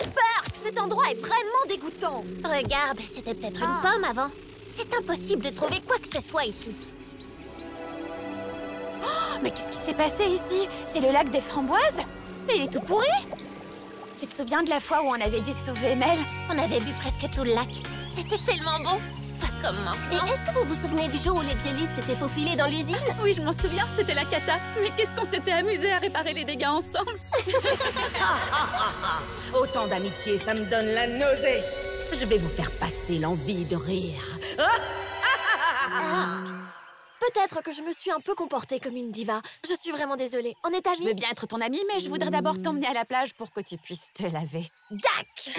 Burk, cet endroit est vraiment dégoûtant. Regarde, c'était peut-être une pomme avant. C'est impossible de trouver quoi que ce soit ici. Mais qu'est-ce qui s'est passé ici? C'est le lac des framboises? Mais il est tout pourri! Tu te souviens de la fois où on avait dû sauver Mel? On avait bu presque tout le lac. C'était tellement bon. Pas comme maintenant. Et est-ce que vous vous souvenez du jour où les jellies s'étaient faufilés dans l'usine? Oui, je m'en souviens, c'était la cata. Mais qu'est-ce qu'on s'était amusé à réparer les dégâts ensemble. Autant d'amitié, ça me donne la nausée. Je vais vous faire passer l'envie de rire. Peut-être que je me suis un peu comportée comme une diva. Je suis vraiment désolée. On est amis? Je veux bien être ton amie, mais je voudrais d'abord t'emmener à la plage pour que tu puisses te laver. Dac!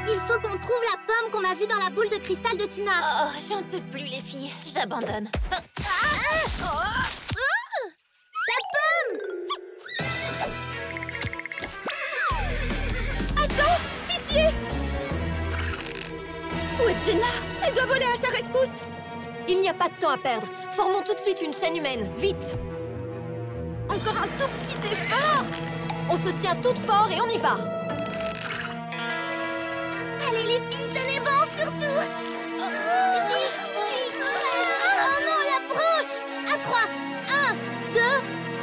Il faut qu'on trouve la pomme qu'on a vue dans la boule de cristal de Tina. Oh, j'en peux plus, les filles. J'abandonne. La pomme! Attends! Pitié! Où est Jenna? Elle doit voler à sa rescousse! Il n'y a pas de temps à perdre. Formons tout de suite une chaîne humaine. Vite! Encore un tout petit effort! On se tient toutes fort et on y va! Allez les filles, tenez bon surtout! Oh non, la branche! À 3! 1, 2,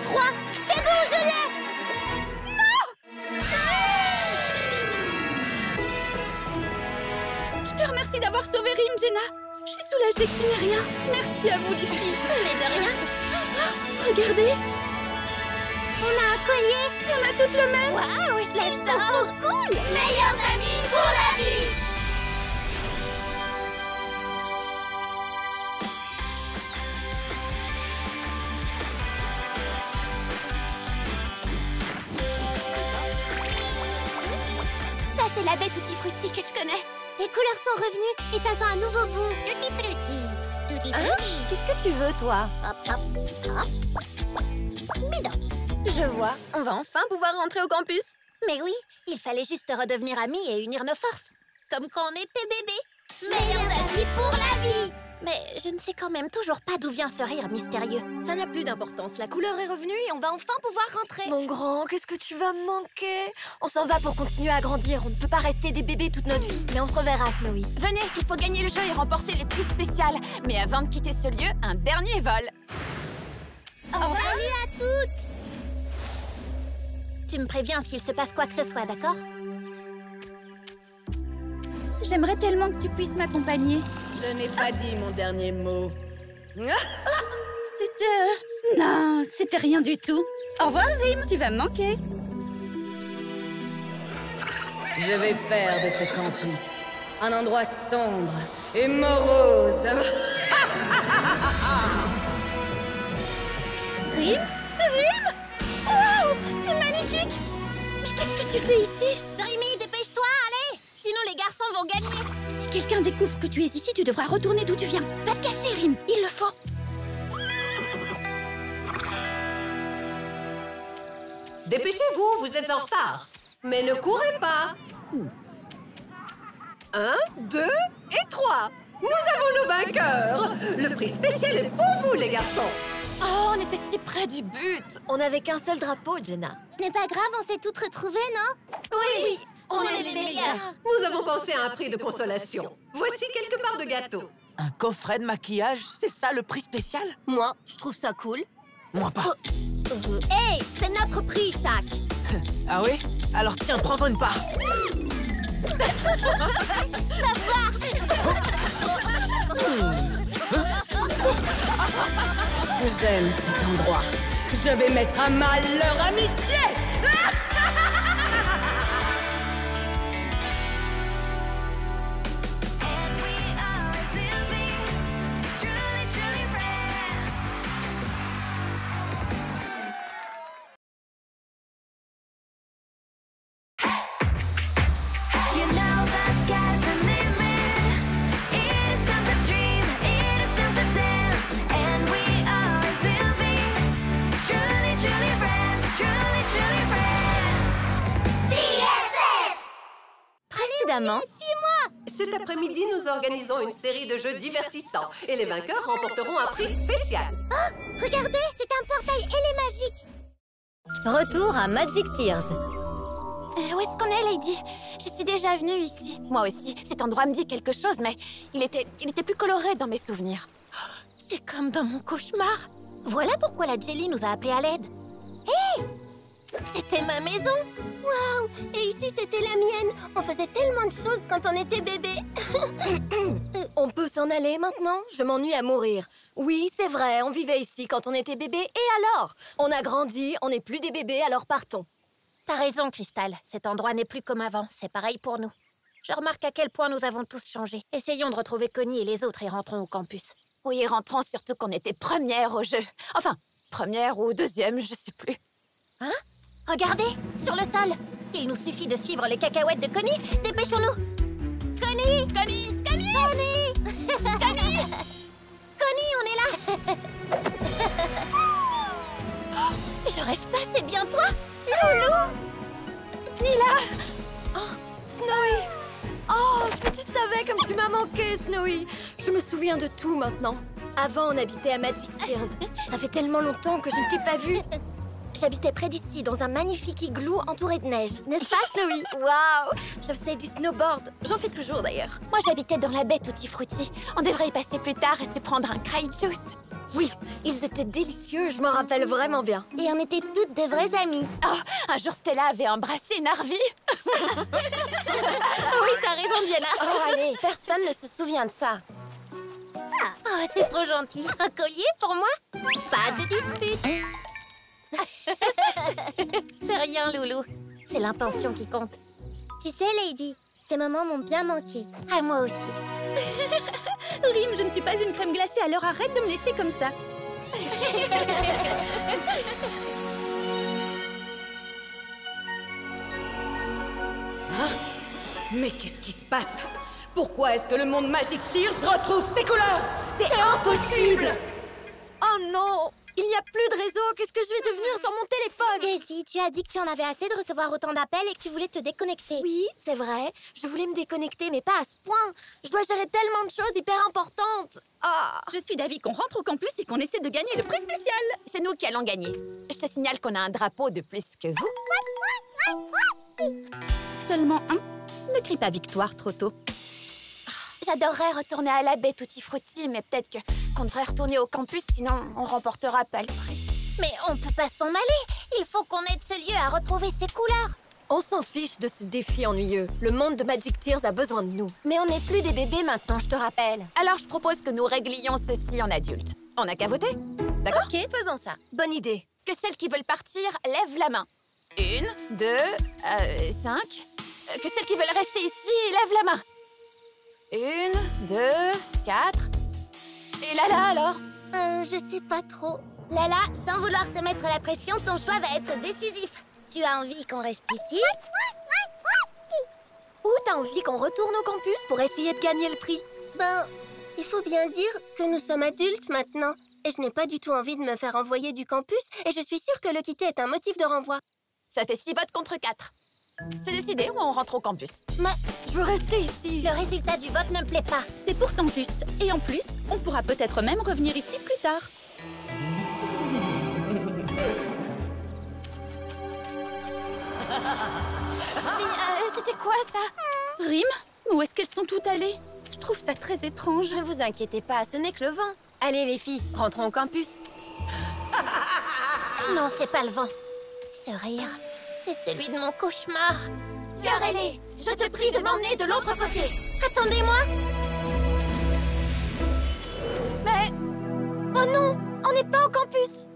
3, c'est bon, je l'ai! Non! Je te remercie d'avoir sauvé Rim, Jenna. Je suis soulagée que tu n'aies rien. Merci à vous, les filles. Mais de rien. Regardez! On a un collier! Et on a toutes le même! Waouh, je l'aime ça! Trop cool! Meilleurs amis pour la vie! Ça, c'est la baie Tutti Frutti que je connais. Les couleurs sont revenues et ça sent un nouveau goût. Tutti Frutti. Tutti Hein? Frutti. Qu'est-ce que tu veux, toi? Hop, hop, hop. Bidon. Je vois. On va enfin pouvoir rentrer au campus. Mais oui, il fallait juste redevenir amis et unir nos forces. Comme quand on était bébés. Meilleurs amis pour la vie! Mais je ne sais quand même toujours pas d'où vient ce rire mystérieux. Ça n'a plus d'importance. La couleur est revenue et on va enfin pouvoir rentrer. Mon grand, qu'est-ce que tu vas me manquer? On s'en va pour continuer à grandir. On ne peut pas rester des bébés toute notre vie. Mais on se reverra, Snowy. Venez, il faut gagner le jeu et remporter les prix spéciales. Mais avant de quitter ce lieu, un dernier vol. Salut à toutes! Tu me préviens s'il se passe quoi que ce soit, d'accord? J'aimerais tellement que tu puisses m'accompagner. Je n'ai pas dit mon dernier mot. C'est... Non. Ah, c'était rien du tout. Au revoir, Rim, tu vas me manquer. Je vais faire de ce campus un endroit sombre et morose. Rim? Rim? Wow, t'es magnifique! Mais qu'est-ce que tu fais ici? Dreamy, dépêche-toi, allez! Sinon les garçons vont gagner. Si quelqu'un découvre que tu es ici, tu devras retourner d'où tu viens. Va te cacher, Rim, il le faut. Dépêchez-vous, vous êtes en retard. Mais ne courez pas. 1, 2 et 3. Nous avons nos vainqueurs. Le prix spécial est pour vous, les garçons. Oh, on était si près du but. On n'avait qu'un seul drapeau, Jenna. Ce n'est pas grave, on s'est toutes retrouvées, non? Oui, on est les meilleurs. Nous avons pensé à un prix de consolation. Voici quelques parts de gâteau. Un coffret de maquillage, c'est ça le prix spécial? Moi, je trouve ça cool. Moi pas. Hey, c'est notre prix, Shaq. Ah oui? Alors tiens, prends-en une part. J'aime cet endroit. Je vais mettre à mal leur amitié. And we always will be truly, truly friends. You know the sky's the limit. It is time to dream, it is time to dance. And we always will be truly, truly friends, truly, truly friends. BFF! Précédemment, Suis-moi! Cet après-midi, nous organisons une série de jeux divertissants. Et les vainqueurs remporteront un prix spécial. Regardez, c'est un portail ailé magique. retour à Magic Tears. Où est-ce qu'on est, Lady? Je suis déjà venue ici. Moi aussi, cet endroit me dit quelque chose, mais il était plus coloré dans mes souvenirs. C'est comme dans mon cauchemar. Voilà pourquoi la Jelly nous a appelés à l'aide. Hé! C'était ma maison. Waouh! Et ici, c'était la mienne. On faisait tellement de choses quand on était bébé. On peut s'en aller maintenant? Je m'ennuie à mourir. Oui, c'est vrai, on vivait ici quand on était bébé. Et alors? On a grandi, on n'est plus des bébés, alors partons. T'as raison, Crystal. Cet endroit n'est plus comme avant. C'est pareil pour nous. Je remarque à quel point nous avons tous changé. Essayons de retrouver Connie et les autres et rentrons au campus. Oui, rentrons surtout qu'on était première au jeu. Enfin, première ou deuxième, je sais plus. Hein? Regardez, sur le sol. Il nous suffit de suivre les cacahuètes de Connie. Dépêchons-nous. Connie! Connie! Connie! Connie! Connie! Connie, on est là. Je rêve pas, c'est bien toi? Loulou! Nila! Oh, Snowy! Oh, si tu savais comme tu m'as manqué, Snowy! Je me souviens de tout maintenant. Avant, on habitait à Magic Tears. Ça fait tellement longtemps que je ne t'ai pas vue. J'habitais près d'ici, dans un magnifique igloo entouré de neige. N'est-ce pas, Snowy? Waouh! Je faisais du snowboard. J'en fais toujours, d'ailleurs. Moi, j'habitais dans la baie Tutti Frutti. On devrait y passer plus tard et se prendre un cry juice. Oui, ils étaient délicieux, je m'en rappelle vraiment bien. Et on était toutes de vraies amies. Oh, un jour, Stella avait embrassé Narvi. Oui, t'as raison, Diana. Oh, allez, personne ne se souvient de ça. Oh, c'est trop gentil. Un collier pour moi? Pas de dispute. C'est rien, Loulou. C'est l'intention qui compte. Tu sais, Lady, ces moments m'ont bien manqué. À moi aussi. Rim, je ne suis pas une crème glacée, alors arrête de me lécher comme ça. Hein? Mais qu'est-ce qui se passe? Pourquoi est-ce que le monde Magic Tears retrouve ses couleurs? C'est impossible! Oh non! Il n'y a plus de réseau, qu'est-ce que je vais devenir sans mon téléphone? Daisy, tu as dit que tu en avais assez de recevoir autant d'appels et que tu voulais te déconnecter. Oui, c'est vrai. Je voulais me déconnecter, mais pas à ce point. Je dois gérer tellement de choses hyper importantes. Ah. Je suis d'avis qu'on rentre au campus et qu'on essaie de gagner le prix spécial. C'est nous qui allons gagner. Je te signale qu'on a un drapeau de plus que vous. Seulement un? Ne crie pas victoire trop tôt. J'adorerais retourner à la baie Tutti Frutti, mais peut-être qu'on devrait retourner au campus, sinon on remportera pas le prix. Mais on peut pas s'en aller. Il faut qu'on aide ce lieu à retrouver ses couleurs. On s'en fiche de ce défi ennuyeux. Le monde de Magic Tears a besoin de nous. Mais on n'est plus des bébés maintenant, je te rappelle. Alors je propose que nous réglions ceci en adultes. On n'a qu'à voter. D'accord? Ok, faisons ça. Bonne idée. Que celles qui veulent partir lèvent la main. 1, 2, 5. Que celles qui veulent rester ici lèvent la main. 1, 2, 4. Et Lala alors? Je sais pas trop. Lala, sans vouloir te mettre la pression, ton choix va être décisif. Tu as envie qu'on reste ici? Ou t'as envie qu'on retourne au campus pour essayer de gagner le prix? Ben, il faut bien dire que nous sommes adultes maintenant. Et je n'ai pas du tout envie de me faire envoyer du campus. Et je suis sûre que le quitter est un motif de renvoi. Ça fait 6 votes contre 4. C'est décidé ou on rentre au campus? Mais je veux rester ici. Le résultat du vote ne me plaît pas. C'est pourtant juste. Et en plus, on pourra peut-être même revenir ici plus tard. Mais c'était quoi ça? Rim? Où est-ce qu'elles sont toutes allées? Je trouve ça très étrange. Ne vous inquiétez pas, ce n'est que le vent. Allez les filles, rentrons au campus. Non, c'est pas le vent. Ce rire, c'est celui de mon cauchemar. Garelé, je te prie de m'emmener de l'autre côté. Attendez-moi. Mais... Oh non, on n'est pas au campus.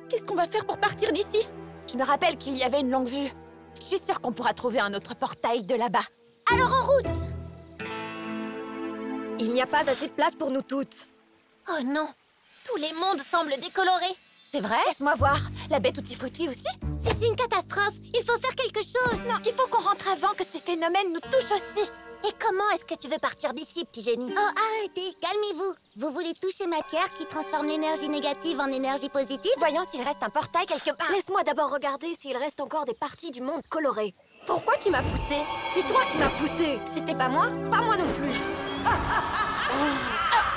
Qu'est-ce qu'on va faire pour partir d'ici? Je me rappelle qu'il y avait une longue vue. Je suis sûre qu'on pourra trouver un autre portail de là-bas. Alors en route! Il n'y a pas assez de place pour nous toutes. Oh non, tous les mondes semblent décolorés. C'est vrai? Laisse-moi voir. La baie Tutti Frutti aussi? C'est une catastrophe. Il faut faire quelque chose. Non, il faut qu'on rentre avant que ces phénomènes nous touchent aussi. Et comment est-ce que tu veux partir d'ici, petit génie? Oh, arrêtez, calmez-vous. Vous voulez toucher ma pierre qui transforme l'énergie négative en énergie positive? Voyons s'il reste un portail quelque part. Laisse-moi d'abord regarder s'il reste encore des parties du monde colorées. Pourquoi tu m'as poussé? C'est toi qui m'as poussé. C'était pas moi? Pas moi non plus.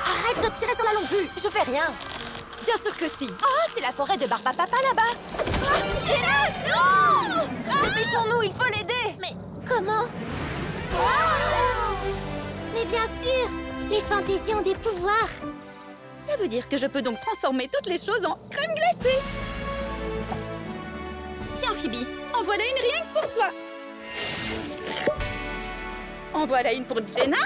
Arrête de tirer sur la longue vue. Je fais rien. Bien sûr que si. Oh, c'est la forêt de Barbapapa là-bas. Non! Dépêchons-nous, il faut l'aider. Mais comment? Mais bien sûr, les fantaisies ont des pouvoirs. Ça veut dire que je peux donc transformer toutes les choses en crème glacée. Tiens, Phoebe, en voilà une rien que pour toi. En voilà une pour Jenna.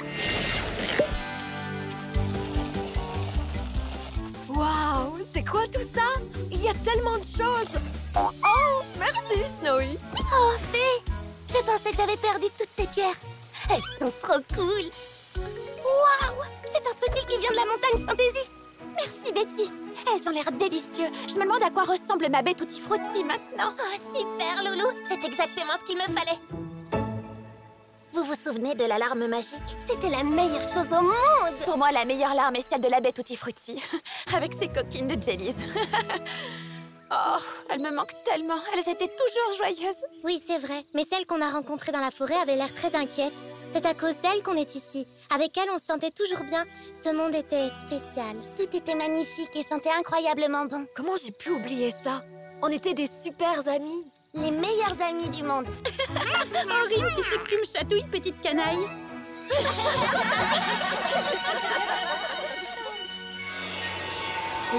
Waouh, c'est quoi tout ça? Il y a tellement de choses. Oh, merci Snowy. Oh, Fée, je pensais que j'avais perdu toutes ces pierres. Elles sont trop cool. Waouh, c'est un fossile qui vient de la montagne Fantasy. Merci Betty. Elles ont l'air délicieuses. Je me demande à quoi ressemble ma baie Tutti Frutti maintenant. Oh, super, Loulou. C'est exactement ce qu'il me fallait. Vous vous souvenez de l'alarme magique? C'était la meilleure chose au monde. Pour moi, la meilleure larme est celle de la baie Tutti Frutti. Avec ses coquines de jellies. Oh, elles me manquent tellement. Elles étaient toujours joyeuses. Oui, c'est vrai. Mais celle qu'on a rencontrée dans la forêt avait l'air très inquiète. C'est à cause d'elle qu'on est ici. Avec elle, on se sentait toujours bien. Ce monde était spécial. Tout était magnifique et sentait incroyablement bon. Comment j'ai pu oublier ça? On était des super amis. Les meilleurs amis du monde. Oh, Rim, tu sais que tu me chatouilles, petite canaille.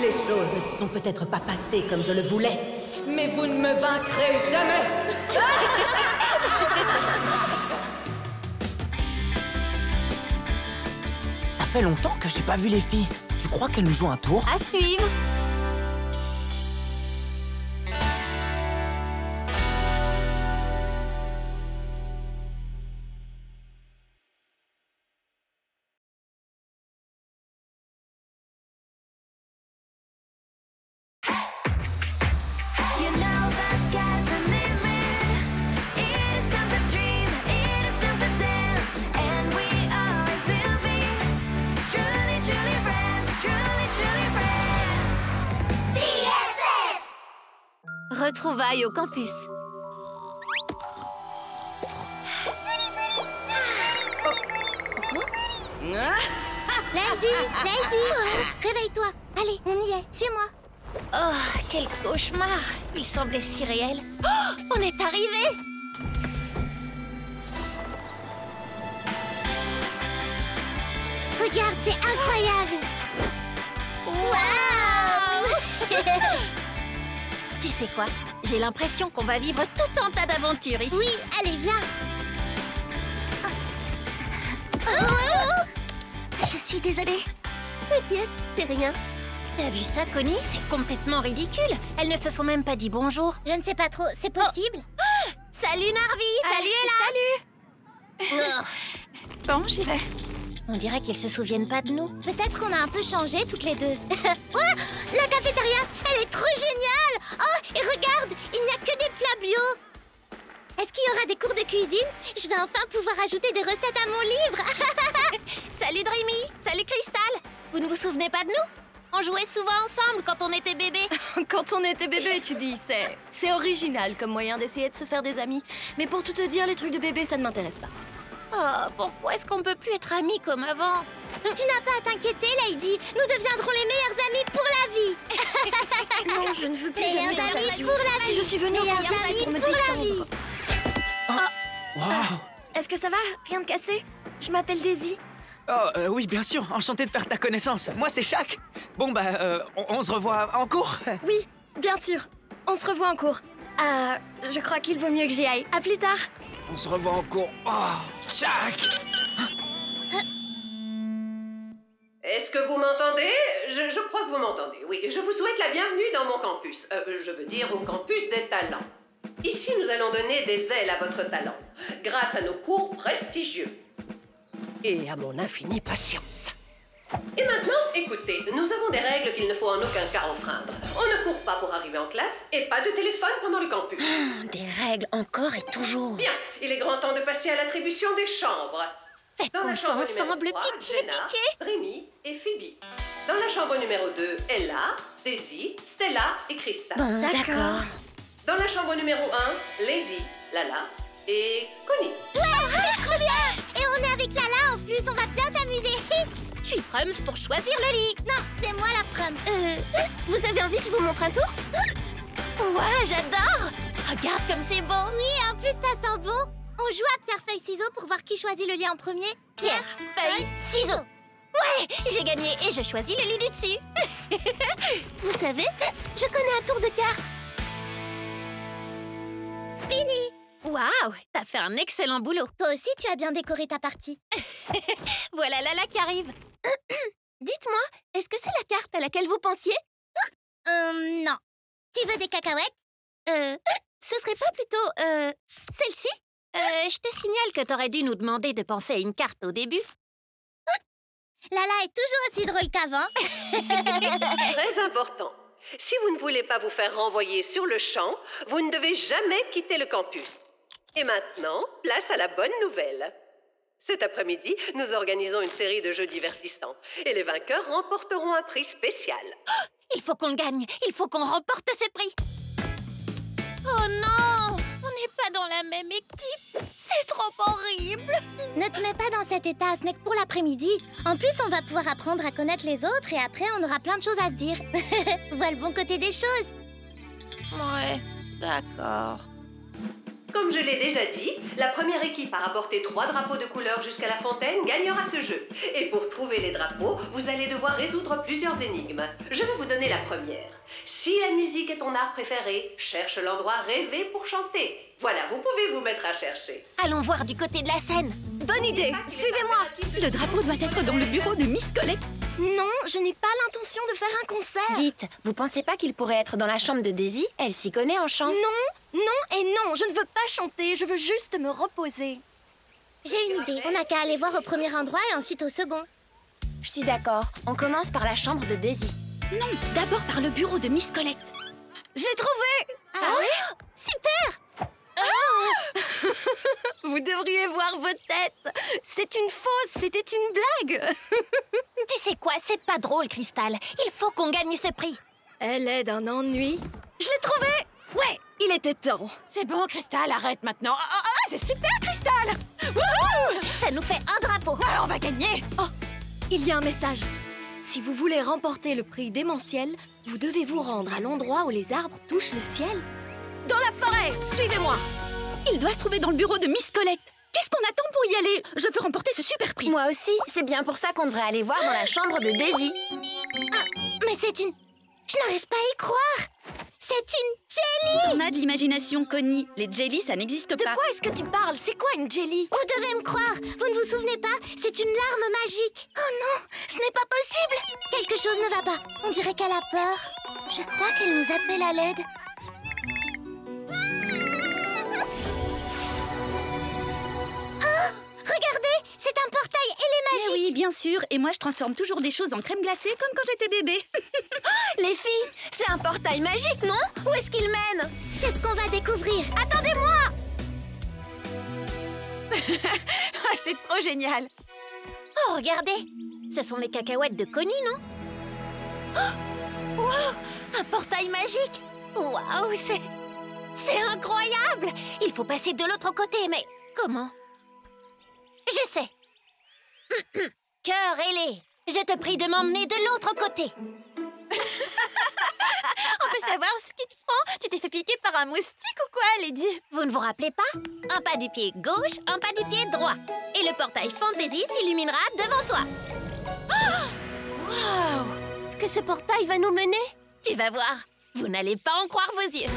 Les choses ne se sont peut-être pas passées comme je le voulais, mais vous ne me vaincrez jamais. Ça fait longtemps que j'ai pas vu les filles. Tu crois qu'elles nous jouent un tour? À suivre. Retrouvailles au campus. Lady, réveille-toi. Allez, on y est. Suis-moi. Oh, quel cauchemar. Il semblait si réel. Oh, on est arrivés. Regarde, c'est incroyable. Waouh. Tu sais quoi? J'ai l'impression qu'on va vivre tout un tas d'aventures ici. Oui, allez, viens. Je suis désolée. T'inquiète, c'est rien. T'as vu ça, Connie? C'est complètement ridicule. Elles ne se sont même pas dit bonjour. Je ne sais pas trop, c'est possible? Salut Narvi! Salut Ella! Salut! Bon, j'y vais. On dirait qu'ils se souviennent pas de nous. Peut-être qu'on a un peu changé toutes les deux. Oh, la cafétéria, elle est trop géniale! Oh, et regarde, il n'y a que des plats bio. Est-ce qu'il y aura des cours de cuisine? Je vais enfin pouvoir ajouter des recettes à mon livre. Salut Dreamy! Salut Crystal! Vous ne vous souvenez pas de nous? On jouait souvent ensemble quand on était bébé. Quand on était bébé, tu dis, c'est original comme moyen d'essayer de se faire des amis. Mais pour tout te dire, les trucs de bébé, ça ne m'intéresse pas. Oh, pourquoi est-ce qu'on peut plus être amis comme avant? Tu n'as pas à t'inquiéter, Lady. Nous deviendrons les meilleurs amis pour la vie. Non, je ne veux plus meilleurs devenir amis pour la vie. Si je suis venue au meilleurs Royaume, c'est amis pour me pour la détendre. vie. Waouh! Est-ce que ça va? Rien de cassé? Je m'appelle Daisy. Oh, oui, bien sûr. Enchanté de faire ta connaissance. Moi, c'est Shaq. Bon, bah, on se revoit en cours. Oui, bien sûr. On se revoit en cours. Je crois qu'il vaut mieux que j'y aille. À plus tard. On se revoit en cours. Oh, Shaq! Est-ce que vous m'entendez? Je crois que vous m'entendez, oui. Je vous souhaite la bienvenue dans mon campus. Je veux dire au campus des talents. Ici, nous allons donner des ailes à votre talent, grâce à nos cours prestigieux. Et à mon infinie patience. Et maintenant, écoutez, nous avons des règles qu'il ne faut en aucun cas enfreindre. On ne court pas pour arriver en classe et pas de téléphone pendant le campus. Des règles encore et toujours. Bien, il est grand temps de passer à l'attribution des chambres. Faites Dans la qu'on soit chambre ensemble, numéro 3, pitié, Jenna, pitié. Rémi et Phoebe. Dans la chambre numéro 2, Ella, Daisy, Stella et Krista. Bon, d'accord. Dans la chambre numéro 1, Lady, Lala et Connie. Ouais, trop bien! Et on est avec Lala en plus, on va bien s'amuser. Je suis Prums pour choisir le lit. Non, c'est moi la Prums. Vous avez envie que je vous montre un tour? Ouais, j'adore! Regarde comme c'est beau! Oui, en plus ça sent bon. On joue à pierre-feuille-ciseaux pour voir qui choisit le lit en premier. Pierre, feuille, ciseaux! Ouais, j'ai gagné et je choisis le lit du dessus. Vous savez, je connais un tour de cartes. Fini! Waouh, t'as fait un excellent boulot. Toi aussi, tu as bien décoré ta partie. Voilà Lala qui arrive. Dites-moi, est-ce que c'est la carte à laquelle vous pensiez? Non. Tu veux des cacahuètes? Ce serait pas plutôt, celle-ci? Je te signale que t'aurais dû nous demander de penser à une carte au début. Lala est toujours aussi drôle qu'avant. Très important. Si vous ne voulez pas vous faire renvoyer sur le champ, vous ne devez jamais quitter le campus. Et maintenant, place à la bonne nouvelle. Cet après-midi, nous organisons une série de jeux divertissants. Et les vainqueurs remporteront un prix spécial. Il faut qu'on le gagne. Il faut qu'on remporte ce prix. Oh non! On n'est pas dans la même équipe. C'est trop horrible. Ne te mets pas dans cet état, ce n'est que pour l'après-midi. En plus, on va pouvoir apprendre à connaître les autres et après, on aura plein de choses à se dire. Vois le bon côté des choses. Ouais, d'accord. Comme je l'ai déjà dit, la première équipe à rapporter 3 drapeaux de couleur jusqu'à la fontaine gagnera ce jeu. Et pour trouver les drapeaux, vous allez devoir résoudre plusieurs énigmes. Je vais vous donner la première. Si la musique est ton art préféré, cherche l'endroit rêvé pour chanter. Voilà, vous pouvez vous mettre à chercher. Allons voir du côté de la scène. Bonne idée, suivez-moi. Le drapeau doit être dans le bureau de Miss Colette. Non, je n'ai pas l'intention de faire un concert. Dites, vous pensez pas qu'il pourrait être dans la chambre de Daisy? Elle s'y connaît en chant. Non, non et non, je ne veux pas chanter, je veux juste me reposer. J'ai une idée, on n'a qu'à aller voir au premier endroit et ensuite au second. Je suis d'accord, on commence par la chambre de Daisy. Non, d'abord par le bureau de Miss Colette. Je l'ai trouvé! Ah oui? Super! Vous devriez voir vos têtes. C'est une fausse, c'était une blague. Tu sais quoi, c'est pas drôle, Crystal. Il faut qu'on gagne ce prix. Elle est d'un ennui. Je l'ai trouvé! Ouais, il était temps. C'est bon, Crystal, arrête maintenant. C'est super, Crystal! Wouhou! Ça nous fait un drapeau. Ah, on va gagner! Oh, il y a un message. Si vous voulez remporter le prix démentiel, vous devez vous rendre à l'endroit où les arbres touchent le ciel. Dans la forêt, suivez-moi. Il doit se trouver dans le bureau de Miss Colette. Qu'est-ce qu'on attend pour y aller? Je veux remporter ce super prix. Moi aussi, c'est bien pour ça qu'on devrait aller voir dans la chambre de Daisy. Ah, mais c'est une... Je n'arrive pas à y croire. C'est une jelly! On a de l'imagination, Connie. Les jellies, ça n'existe pas. De quoi est-ce que tu parles? C'est quoi une jelly? Vous devez me croire, vous ne vous souvenez pas? C'est une larme magique. Oh non, ce n'est pas possible! Quelque chose ne va pas. On dirait qu'elle a peur. Je crois qu'elle nous appelle à l'aide. Oh, regardez, c'est un portail et les magiques. Mais oui, bien sûr. Et moi, je transforme toujours des choses en crème glacée comme quand j'étais bébé. Les filles, c'est un portail magique, non? Où est-ce qu'il mène? C'est ce qu'on va découvrir. Attendez-moi! Ah, c'est trop génial. Oh, regardez, ce sont les cacahuètes de Connie, non? Oh, wow, un portail magique! Waouh, c'est incroyable! Il faut passer de l'autre côté, mais comment? Je sais. Cœur ailé, je te prie de m'emmener de l'autre côté. On peut savoir ce qui te prend? Tu t'es fait piquer par un moustique ou quoi, Lady? Vous ne vous rappelez pas? Un pas du pied gauche, un pas du pied droit. Et le portail Fantasy s'illuminera devant toi. Waouh! Est-ce que ce portail va nous mener? Tu vas voir, vous n'allez pas en croire vos yeux.